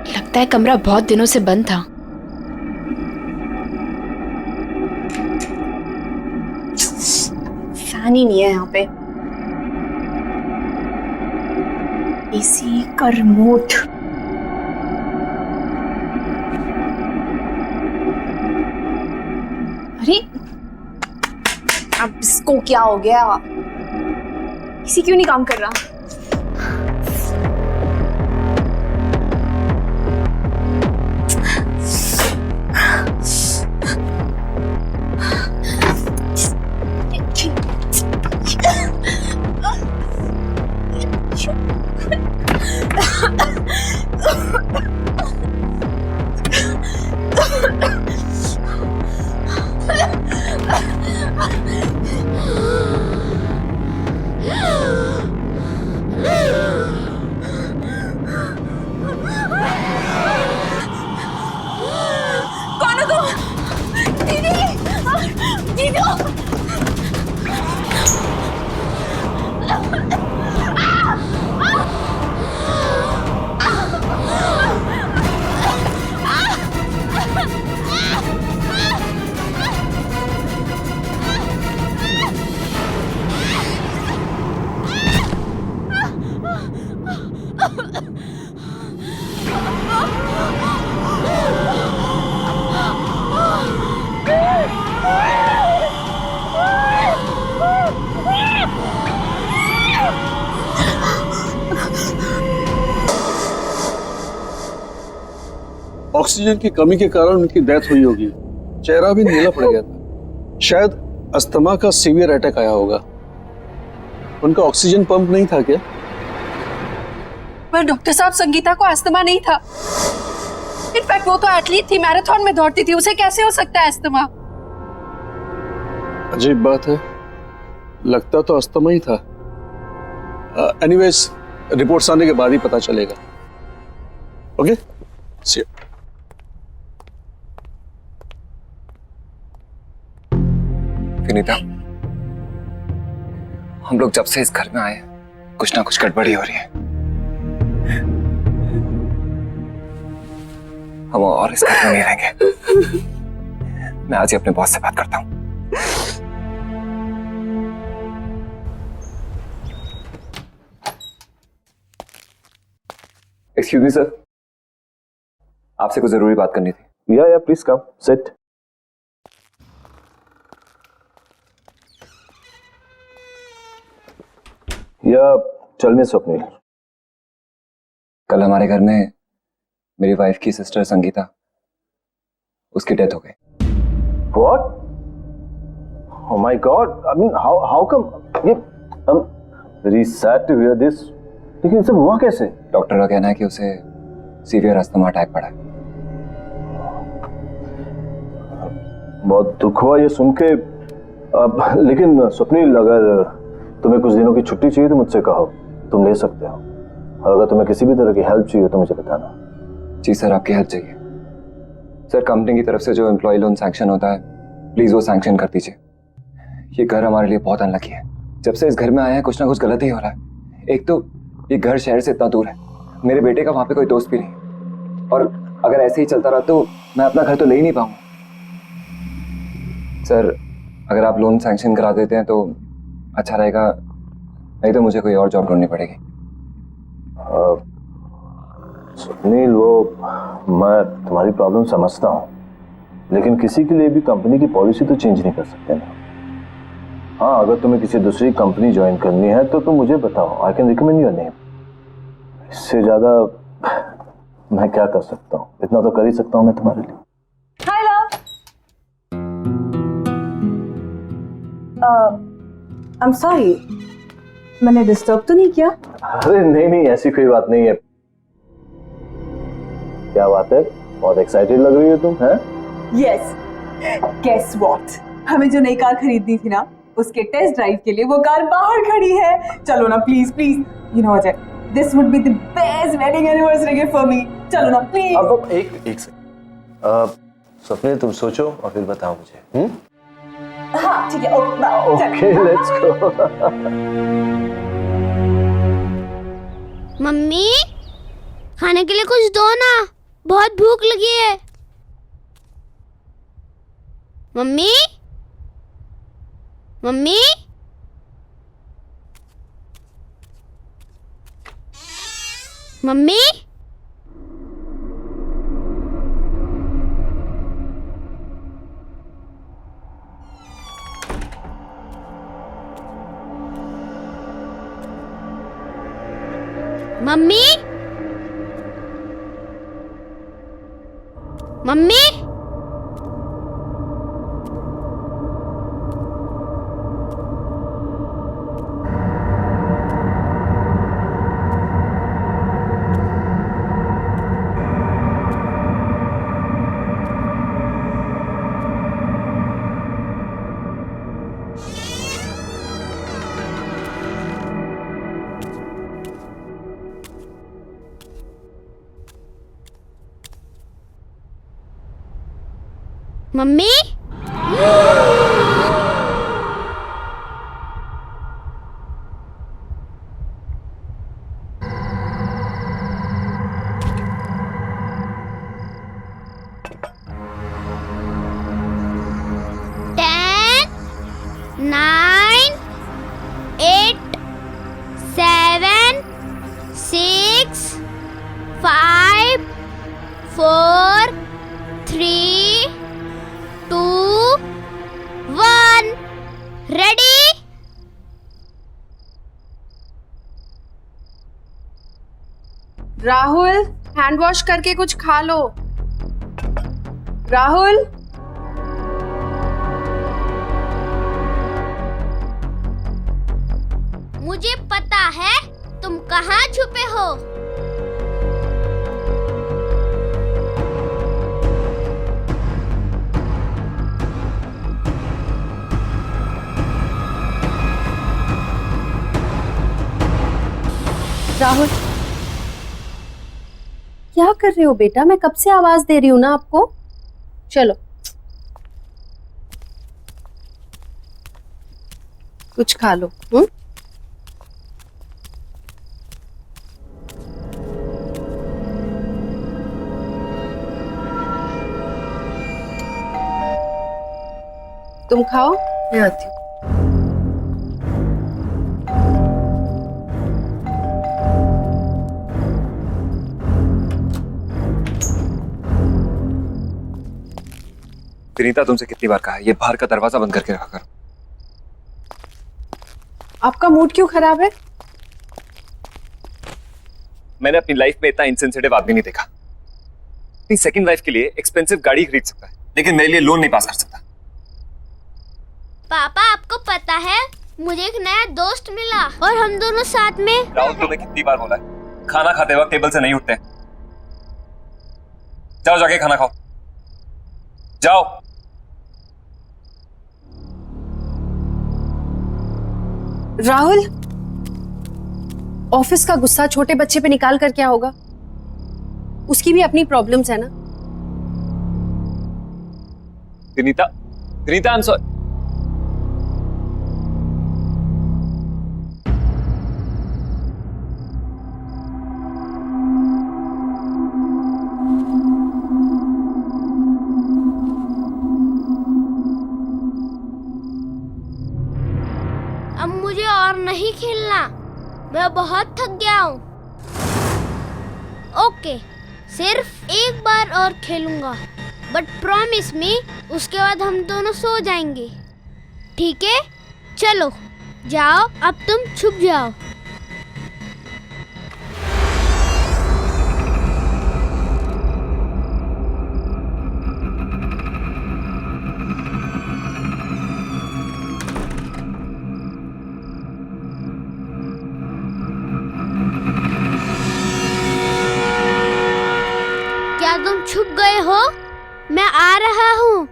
लगता है कमरा बहुत दिनों से बंद था। फैन ही नहीं है यहाँ पे। एसी का रिमोट। अरे अब इसको क्या हो गया? एसी क्यों नहीं काम कर रहा? ऑक्सीजन की कमी के कारण उनकी डेथ हुई होगी। चेहरा भी नीला पड़ गया था। शायद अस्थमा का सीवियर अटैक आया होगा। उनका ऑक्सीजन पंप नहीं था क्या? पर डॉक्टर साहब, संगीता को अस्थमा नहीं था। इनफैक्ट वो तो एथलीट थी, मैराथन में दौड़ती थी, उसे कैसे हो सकता है अस्थमा? अजीब बात है, लगता तो अस्थमा ही था। एनीवेज, रिपोर्ट्स आने के बाद ही पता चलेगा। Okay, C you. विनीता, हम लोग जब से इस घर में आए कुछ ना कुछ गड़बड़ी हो रही है। हम और इस घर में नहीं रहेंगे। मैं आज ही अपने बॉस से बात करता हूँ। एक्सक्यूज मी सर, आपसे कुछ जरूरी बात करनी थी। या प्लीज कम सिट। या चल में स्वप्निल। कल हमारे घर में मेरी वाइफ की सिस्टर संगीता, उसकी डेथ हो गई। What? Oh my God! I mean, how come? ये I'm very sad to hear this. लेकिन सब हुआ कैसे? डॉक्टर का कहना है कि उसे सीवियर अस्थमा अटैक पड़ा है। बहुत दुख हुआ ये सुन के। लेकिन स्वप्निल, अगर तुम्हें कुछ दिनों की छुट्टी चाहिए तो मुझसे कहो, तुम ले सकते हो। और अगर तुम्हें किसी भी तरह की हेल्प चाहिए तो मुझे बताना। जी सर, आपकी हेल्प चाहिए। सर, कंपनी की तरफ से जो एम्प्लॉय लोन सैंक्शन होता है, प्लीज वो सैंक्शन कर दीजिए। ये घर हमारे लिए बहुत अनलकी है। जब से इस घर में आए हैं कुछ ना कुछ गलत ही हो रहा है। एक तो ये घर शहर से इतना दूर है, मेरे बेटे का वहां पे कोई दोस्त भी नहीं, और अगर ऐसे ही चलता रहा तो मैं अपना घर तो ले ही नहीं पाऊंगा। सर, अगर आप लोन सैंक्शन करा देते हैं तो अच्छा रहेगा, नहीं तो मुझे कोई और जॉब ढूंढनी पड़ेगी। सुनील, वो मैं तुम्हारी प्रॉब्लम समझता हूँ, लेकिन किसी के लिए भी कंपनी की पॉलिसी तो चेंज नहीं कर सकते ना। हाँ, अगर तुम्हें किसी दूसरी कंपनी ज्वाइन करनी है तो तुम मुझे बताओ, I can recommend your name. इससे ज्यादा मैं क्या कर सकता हूँ, इतना तो कर ही सकता हूँ मैं तुम्हारे लिए। हाय लव। आई एम सॉरी, मैंने डिस्टर्ब तो नहीं किया? अरे नहीं नहीं, ऐसी कोई बात नहीं है। क्या बात है, बहुत एक्साइटेड लग रही हो तुम, हैं? यस, गेस व्हाट, हमें जो नई कार खरीदनी थी ना, उसके टेस्ट ड्राइव के लिए वो कार बाहर खड़ी है। चलो ना please please, you know Ajay, this would be the best wedding anniversary gift for me. चलो ना प्लीज। अब एक सेकंड, स्वप्निल तुम सोचो और फिर बताओ मुझे। हाँ ठीक है, ओके लेट्स गो। मम्मी, खाने के लिए कुछ दो ना, बहुत भूख लगी है। Mummy, mummy, mummy, mummy, mummy, mummy, 10, 9, 8, 7, 6, 5, 4, 3, 2, 1, ready? Rahul, hand wash करके कुछ खा लो। राहुल, मुझे पता है तुम कहाँ छुपे हो। राहुल, क्या कर रहे हो बेटा? मैं कब से आवाज दे रही हूँ ना आपको। चलो कुछ खा लो। तुम खाओ, मैं आती हूँ। विनीता, तुमसे कितनी बार कहा है ये बाहर का दरवाजा बंद करके रखा करो। आपका मूड क्यों खराब है? मैंने अपनी लाइफ में इतना इनसेंसिटिव आदमी नहीं देखा। अपनी सेकंड लाइफ के लिए एक्सपेंसिव गाड़ी खरीद सकता है, लेकिन मेरे लिए लोन नहीं पास कर सकता। पापा, आपको पता है मुझे एक नया दोस्त मिला और हम दोनों साथ में। राहुल, तुम्हें कितनी बार बोला है खाना खाते वक्त टेबल से नहीं उठते। जाओ जाके खाना खाओ, जाओ। राहुल, ऑफिस का गुस्सा छोटे बच्चे पे निकाल कर क्या होगा? उसकी भी अपनी प्रॉब्लम्स है ना। Vinita, Vinita, I am sorry. अब मुझे और नहीं खेलना, मैं बहुत थक गया हूँ। ओके, सिर्फ एक बार और खेलूंगा, बट प्रॉमिस मी उसके बाद हम दोनों सो जाएंगे, ठीक है? चलो जाओ, अब तुम छुप जाओ। क्या तुम छुप गए हो? मैं आ रहा हूँ।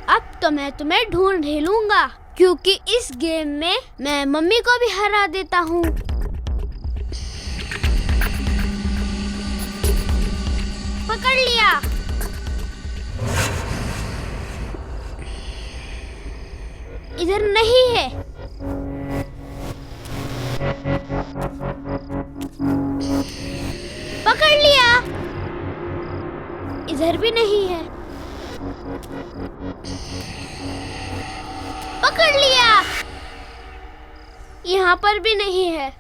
अब तो मैं तुम्हें ढूंढ ही लूंगा, क्योंकि इस गेम में मैं मम्मी को भी हरा देता हूँ। पकड़ लिया। इधर नहीं है। पकड़ लिया। इधर भी नहीं है। पकड़ लिया। यहाँ पर भी नहीं है।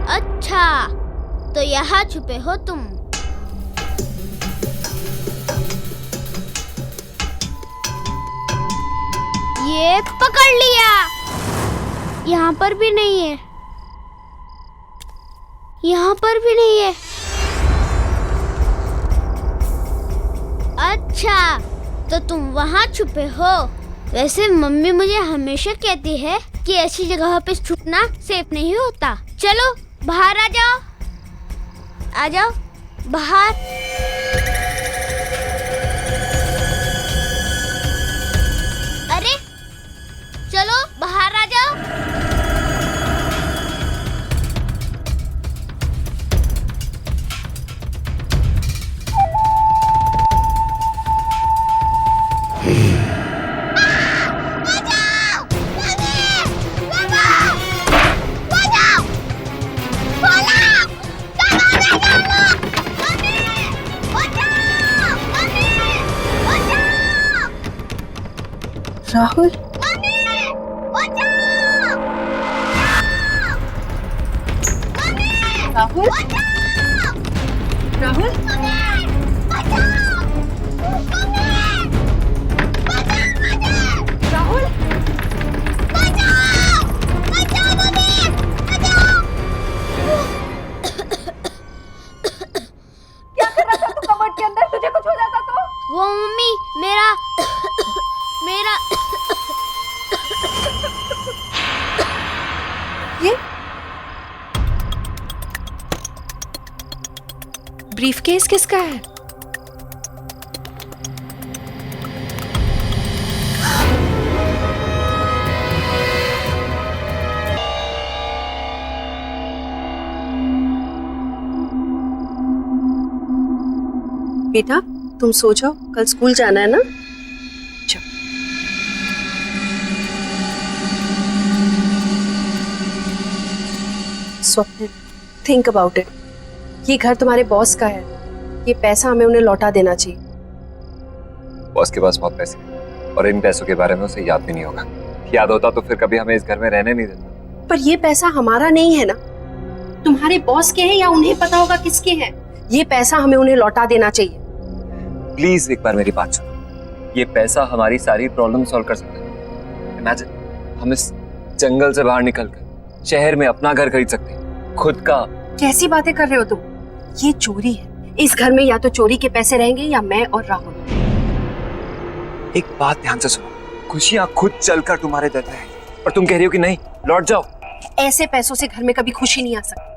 अच्छा, तो यहाँ छुपे हो तुम। ये पकड़ लिया। यहाँ पर भी नहीं है। यहाँ पर भी नहीं है। अच्छा, तो तुम वहाँ छुपे हो। वैसे मम्मी मुझे हमेशा कहती है कि ऐसी जगह पे छुपना सेफ नहीं होता। चलो बाहर आ जाओ। आ जाओ बाहर। अरे चलो बाहर आ जाओ। राहुल, राहुल, राहुल, राहुल, क्या कर रहा था तू कबर्ड के अंदर? तुझे कुछ हो जाता तो? वो मम्मी मेरा ये ब्रीफकेस किसका है? बेटा तुम सो जाओ, कल स्कूल जाना है ना। स्वप्न, थिंक अबाउट इट। ये घर तुम्हारे बॉस का है। ये पैसा हमें उन्हें लौटा देना चाहिए। बॉस के पास बहुत पैसे हैं और इन पैसों के बारे में उसे याद भी नहीं होगा। याद होता तो फिर कभी हमें इस घर में रहने नहीं देता। पर ये पैसा हमारा नहीं है ना, तुम्हारे बॉस के हैं या उन्हें पता होगा किसके हैं। ये पैसा हमें उन्हें लौटा देना चाहिए। प्लीज एक बार मेरी बात सुनो। ये पैसा हमारी सारी प्रॉब्लम सॉल्व कर सकता है। इमेजिन हम इस जंगल से बाहर निकलकर शहर में अपना घर खरीद सकते हैं, खुद का। कैसी बातें कर रहे हो तुम? ये चोरी है। इस घर में या तो चोरी के पैसे रहेंगे या मैं और राहुल। एक बात ध्यान से सुनो, खुशियां खुद चलकर तुम्हारे दर पे आएंगी और तुम कह रही हो कि नहीं, लौट जाओ। ऐसे पैसों से घर में कभी खुशी नहीं आ सकती।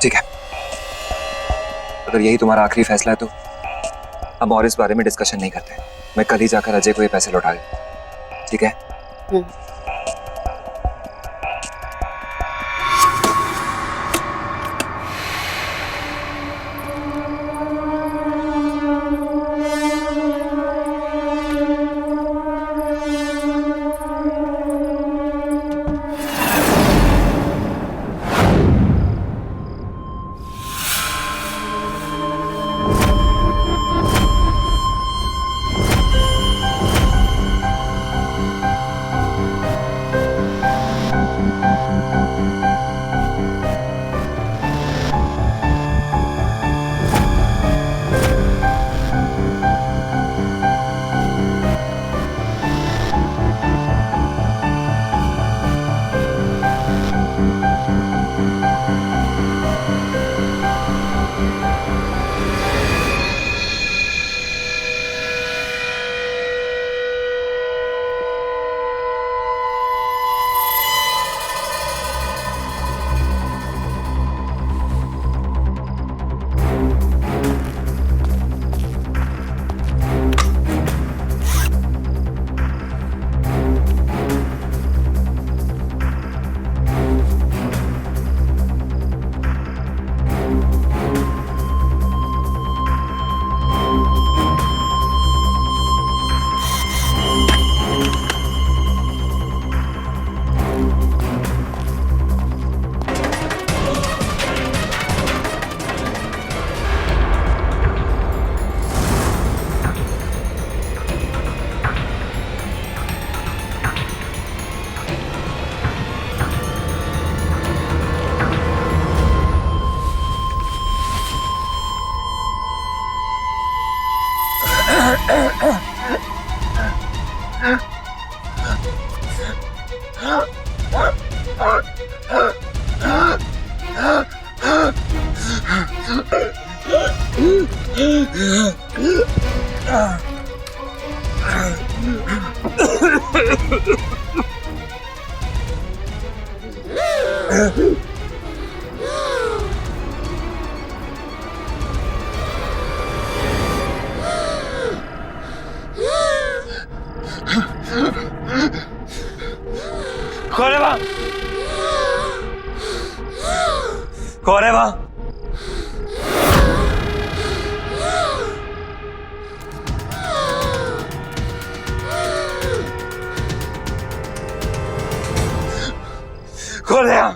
ठीक है, अगर यही तुम्हारा आखिरी फैसला है तो हम और इस बारे में डिस्कशन नहीं करते। मैं कल ही जाकर अजय को ये पैसे लौटा दूं, ठीक है? कौन है वहां? कौन है यहाँ?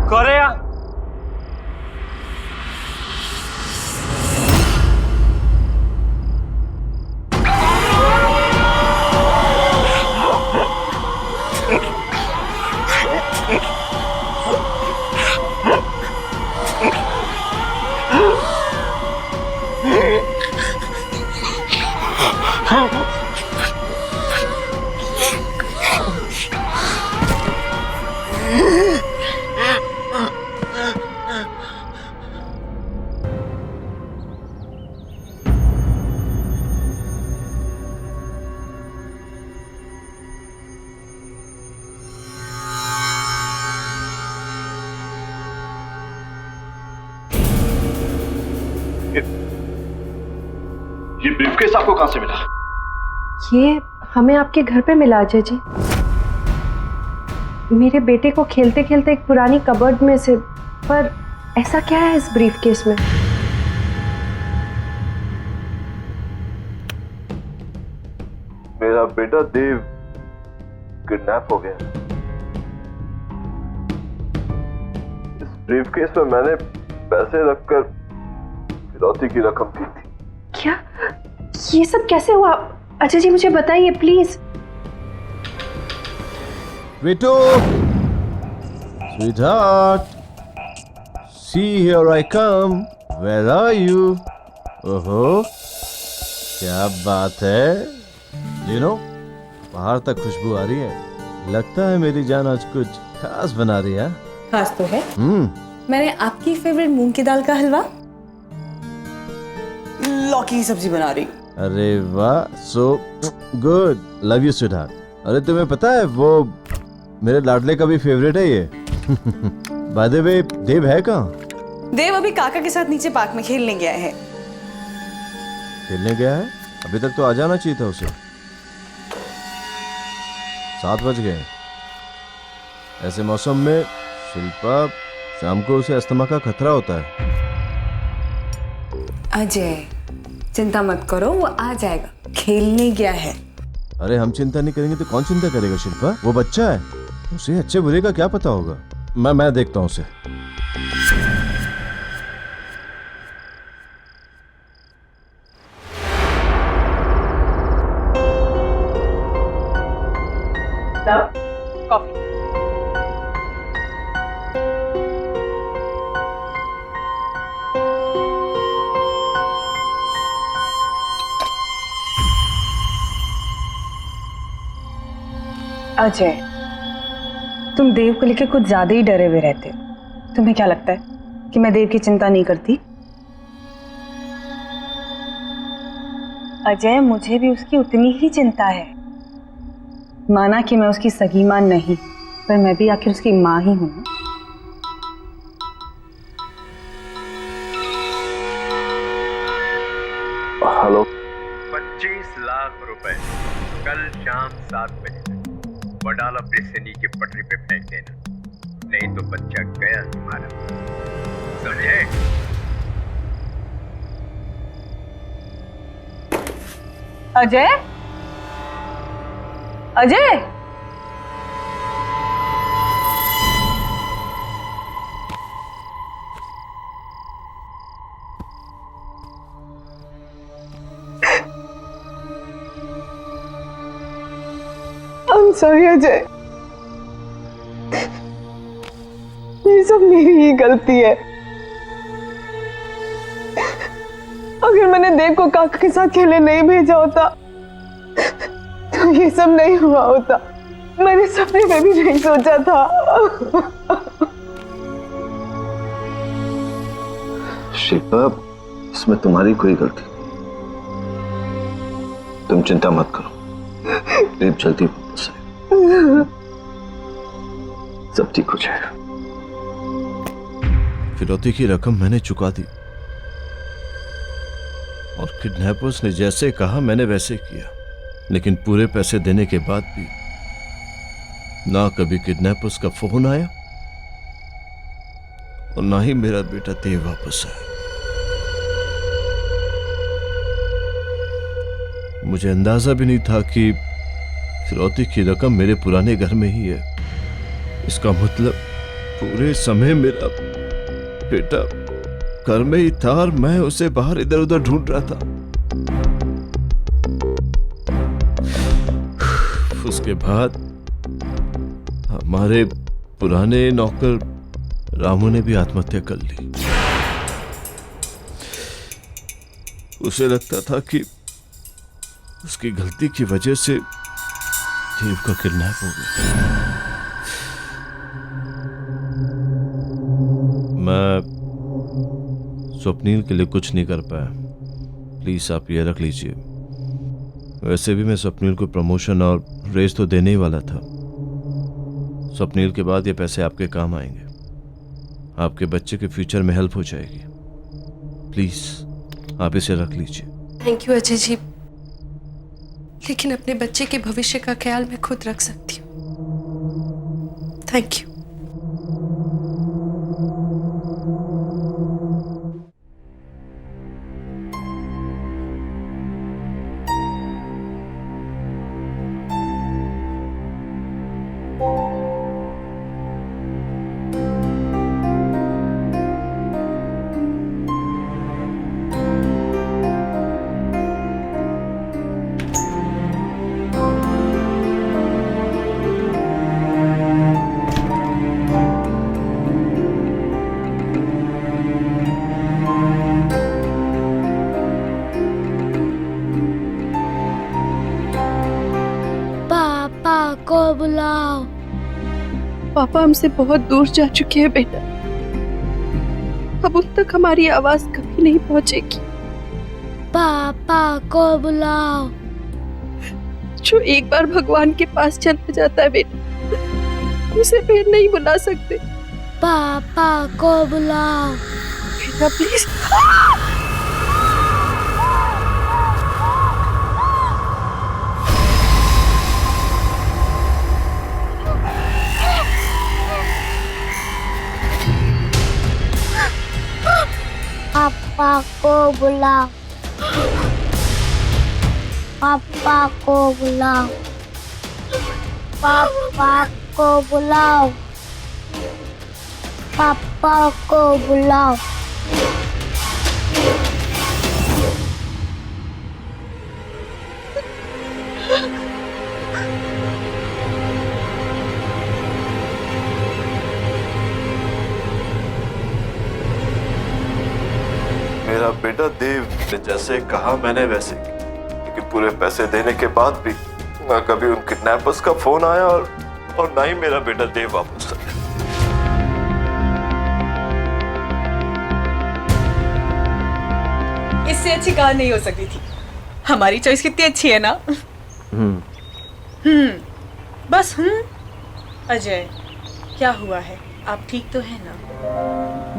कौन है यहाँ? ये ब्रीफकेस आपको कहां से मिला? ये हमें आपके घर पे मिला अजय जी। मेरे बेटे को खेलते खेलते एक पुरानी कबर्ड में से। पर ऐसा क्या है इस ब्रीफकेस में? मेरा बेटा देव किडनैप हो गया। इस ब्रीफकेस में मैंने पैसे रखकर फिरौती की रकम दी थी। क्या? ये सब कैसे हुआ? अजय जी मुझे बताइए प्लीज। बेटो, sweetheart, see here I come. Where are you? ओहो, क्या बात है? You know, बाहर तक खुशबू आ रही है। लगता है मेरी जान आज कुछ खास बना रही है। खास तो है। मैंने आपकी फेवरेट मूंग की दाल का हलवा, लौकी की सब्जी बना रही। अरे वाह, so good. Love you, sweetheart. अरे तुम्हें पता है वो मेरे लाडले का भी फेवरेट है ये। By the way, देव है कहाँ? देव अभी काका के साथ नीचे पार्क में खेलने गया है। खेलने गया है? अभी तक तो आ जाना चाहिए था उसे। 7 बज गए। ऐसे मौसम में शिल्पा, शाम को उसे अस्थमा का खतरा होता है। अजय, चिंता मत करो, वो आ जाएगा। खेलने गया है। अरे हम चिंता नहीं करेंगे तो कौन चिंता करेगा शिल्पा? वो बच्चा है, उसे अच्छे बुरे का क्या पता होगा। मैं देखता हूँ उसे। कॉफी। अजय, तुम देव को लेकर कुछ ज्यादा ही डरे हुए रहते हो। तुम्हें क्या लगता है कि मैं देव की चिंता नहीं करती? अजय, मुझे भी उसकी उतनी ही चिंता है। माना कि मैं उसकी सगी मां नहीं, पर मैं भी आखिर उसकी मां ही हूं। हेलो। 25 लाख रुपए कल शाम 7 बजे वडाला ब्रिज से नीचे पटरी पे फेंक देना, नहीं तो बच्चा गया तुम्हारा। समझे? अजय, अजय, I'm sorry अजय, ये सब मेरी ही गलती है। अगर मैंने देव को काका के साथ खेलने नहीं भेजा होता तो ये सब नहीं हुआ होता, मैंने सपने में भी नहीं सोचा था। शिल्पा, इसमें तुम्हारी कोई गलती, तुम चिंता मत करो, देव जल्दी वापस आए, सब ठीक हो जाएगा। फिरौती की रकम मैंने चुका दी और किडनैपर्स ने जैसे कहा मैंने वैसे किया, लेकिन पूरे पैसे देने के बाद भी ना कभी किडनैपर्स का फोन आया और ना ही मेरा बेटा देव वापस आया। मुझे अंदाजा भी नहीं था कि फिरौती की रकम मेरे पुराने घर में ही है। इसका मतलब पूरे समय मेरा बेटा घर में ही था और मैं उसे बाहर इधर उधर ढूंढ रहा था। उसके बाद हमारे पुराने नौकर रामू ने भी आत्महत्या कर ली। उसे लगता था कि उसकी गलती की वजह से देव का किडनैप हो गया। मैं स्वप्नील के लिए कुछ नहीं कर पाया, प्लीज आप ये रख लीजिए। वैसे भी मैं स्वप्नील को प्रमोशन और रेस तो देने ही वाला था। स्वप्नील के बाद ये पैसे आपके काम आएंगे, आपके बच्चे के फ्यूचर में हेल्प हो जाएगी। प्लीज आप इसे रख लीजिए। थैंक यू अजय जी, लेकिन अपने बच्चे के भविष्य का ख्याल मैं खुद रख सकती हूँ। Thank you. बुलाओ। पापा हमसे बहुत दूर जा चुके हैं बेटा, अब उन तक हमारी आवाज कभी नहीं पहुंचेगी। पापा को बुलाओ। जो एक बार भगवान के पास चला जाता है बेटा, उसे फिर नहीं बुला सकते। पापा को बुलाओ बेटा प्लीज। पापा को बुलाओ। पापा को बुलाओ। पापा को बुलाओ। पापा को बुलाओ। मेरा बेटा देव ने जैसे कहा मैंने वैसे, लेकिन पूरे पैसे देने के बाद भी ना कभी उन किडनैपर्स का फोन आया और ना ही मेरा बेटा देव वापस आया। इससे अच्छी कार नहीं हो सकती थी। हमारी चॉइस कितनी अच्छी है ना। बस अजय, क्या हुआ है? आप ठीक तो है ना?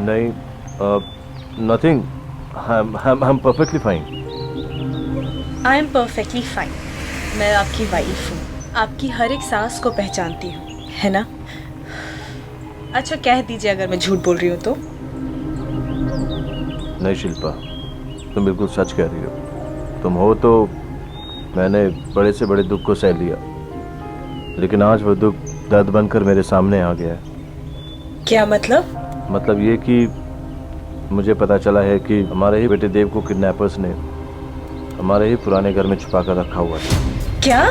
नहीं, nothing, I am perfectly fine. I am perfectly fine. मैं आपकी वाइफ हूँ, आपकी हर एक सांस को पहचानती हूँ, है ना? अच्छा कह दीजिए अगर मैं झूठ बोल रही हूँ तो। नहीं शिल्पा, तुम बिल्कुल सच कह रही हो। तुम हो तो मैंने बड़े से बड़े दुख को सह लिया, लेकिन आज वो दुख दर्द बनकर मेरे सामने आ गया है। क्या मतलब? मतलब ये कि मुझे पता चला है कि हमारे ही बेटे देव को किडनैपर्स ने हमारे ही पुराने घर में छुपा कर रखा हुआ है। क्या?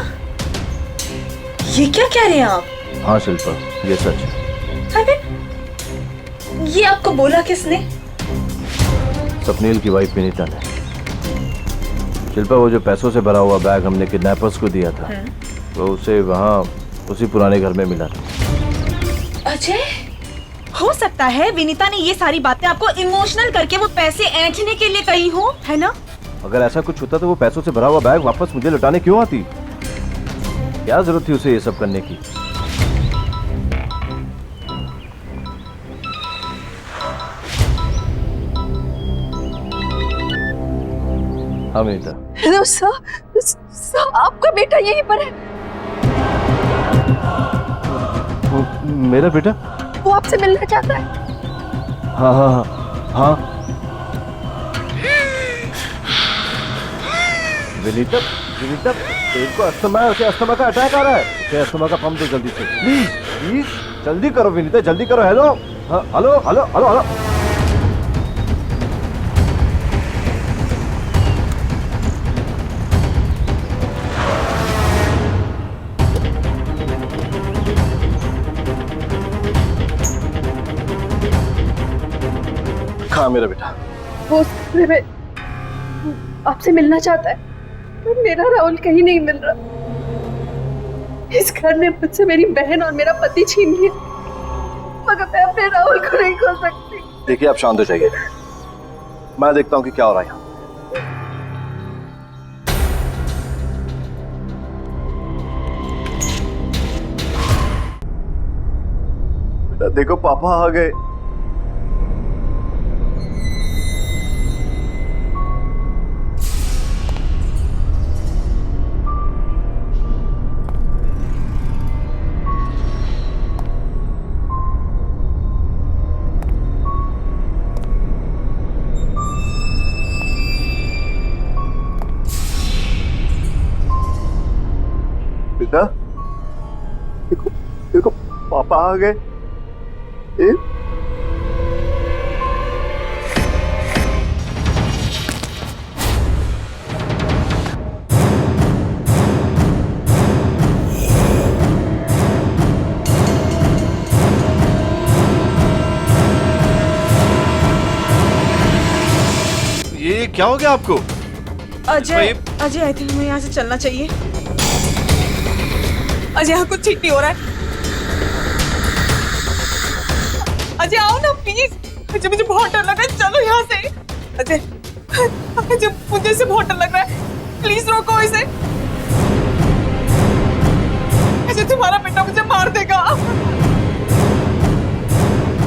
ये क्या कह रहे हैं आप? हाँ शिल्पा, ये सच है। अरे ये आपको बोला किसने? स्वप्नील की वाइफ विनीता ने। शिल्पा, वो जो पैसों से भरा हुआ बैग हमने किडनैपर्स को दिया था, वो उसे वहाँ उसी पुराने घर में मिला था। अजय, हो सकता है विनीता ने ये सारी बातें आपको इमोशनल करके वो पैसे ऐंठने के लिए कही हो, है ना? अगर ऐसा कुछ होता तो वो पैसों से भरा हुआ बैग वापस मुझे लौटाने क्यों आती? क्या जरूरत थी उसे ये सब करने की? हाँ विनीता। हेलो सर, आपका बेटा यहीं पर है। मेरा बेटा? वो आपसे मिलना चाहता है। हाँ हाँ हाँ हाँ। विनीता, विनीता, तेरे को अस्थमा का अटैक आ रहा है। उसे अस्थमा का पंप दो जल्दी से, प्लीज प्लीज जल्दी करो विनीता, जल्दी करो। हेलो, हाँ, हेलो हेलो हेलो हेलो। कहाँ मेरा बेटा? वो आपसे मिलना चाहता है। मेरा राहुल कहीं नहीं मिल रहा। इस घर ने मुझसे मेरी बहन और मेरा पति छीन लिया, मगर मैं अपने राहुल को नहीं खो सकती। देखिए आप शांत हो जाइए, मैं देखता हूँ कि क्या हो रहा है यहाँ। बेटा देखो पापा आ गए। बेटा देखो देखो पापा आ गए। ये क्या हो गया आपको? अजय, अजय आई थिंक हमें यहाँ से चलना चाहिए। अजय यहाँ कुछ ठीक नहीं हो रहा है। अजय आओ ना प्लीज, अजय मुझे बहुत डर लग रहा है, चलो यहाँ से। अजय, अजय मुझे इसे बहुत डर लग रहा है, प्लीज रोको इसे। अजय तुम्हारा बेटा मुझे मार देगा।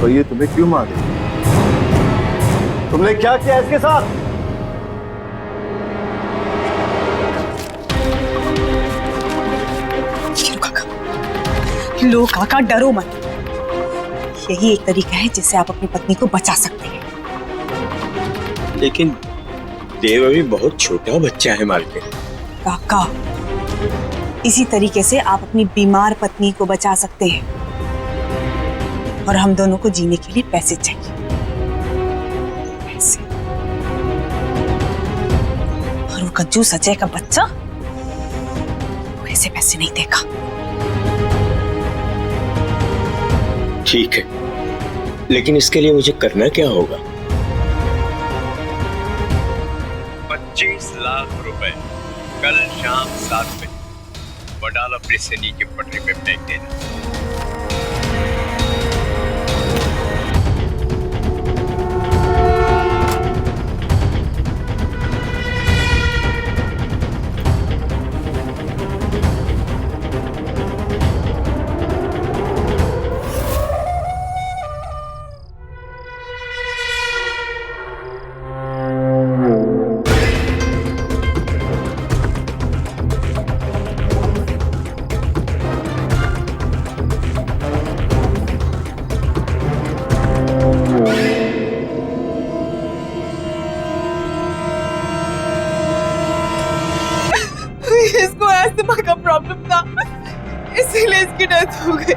तो ये तुम्हें क्यों मार देगा? तुमने क्या किया इसके साथ? लो काका, डरो मत। यही एक तरीका है जिससे आप अपनी पत्नी को बचा सकते हैं। लेकिन देव अभी बहुत छोटा बच्चा है मालकिन। काका, इसी तरीके से आप अपनी बीमार पत्नी को बचा सकते हैं। और हम दोनों को जीने के लिए पैसे चाहिए, पैसे। और वो कंजूस अजय का बच्चा वो ऐसे पैसे नहीं देगा। ठीक है, लेकिन इसके लिए मुझे करना क्या होगा? 25 लाख रुपए कल शाम 7 बजे वडाला ब्रिज से नीचे पटरी पे फेंक देना। इसको अस्थमा का प्रॉब्लम था, इसीलिए इसकी डेथ हो गई।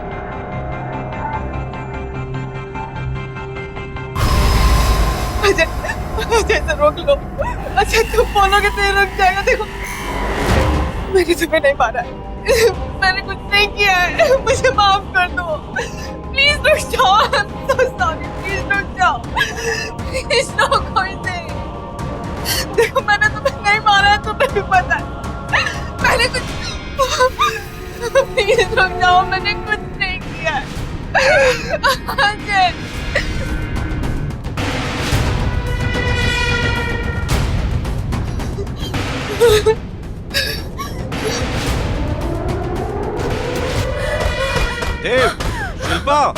अजय, अजय से रोक लो। अच्छा तुम बोलोगे तो ये रुक जाएगा। देखो मैंने तुम्हें नहीं मारा है, मैंने कुछ नहीं किया है, मुझे माफ कर दो। प्लीज रुक जाओ, सॉरी, प्लीज रुक जाओ, प्लीज रोको इसे। देखो मैंने तुम्हें नहीं मारा है, तुम्हें भी पता है। मैंने कुछ प्लीज रुक जाओ, मैंने कुछ नहीं किया। अजय देव, शिल्पा,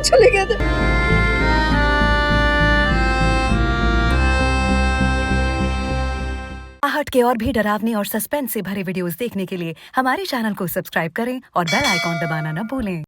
चले गए थे। आहट के और भी डरावने और सस्पेंस से भरे वीडियोस देखने के लिए हमारे चैनल को सब्सक्राइब करें और बेल आइकॉन दबाना न भूलें।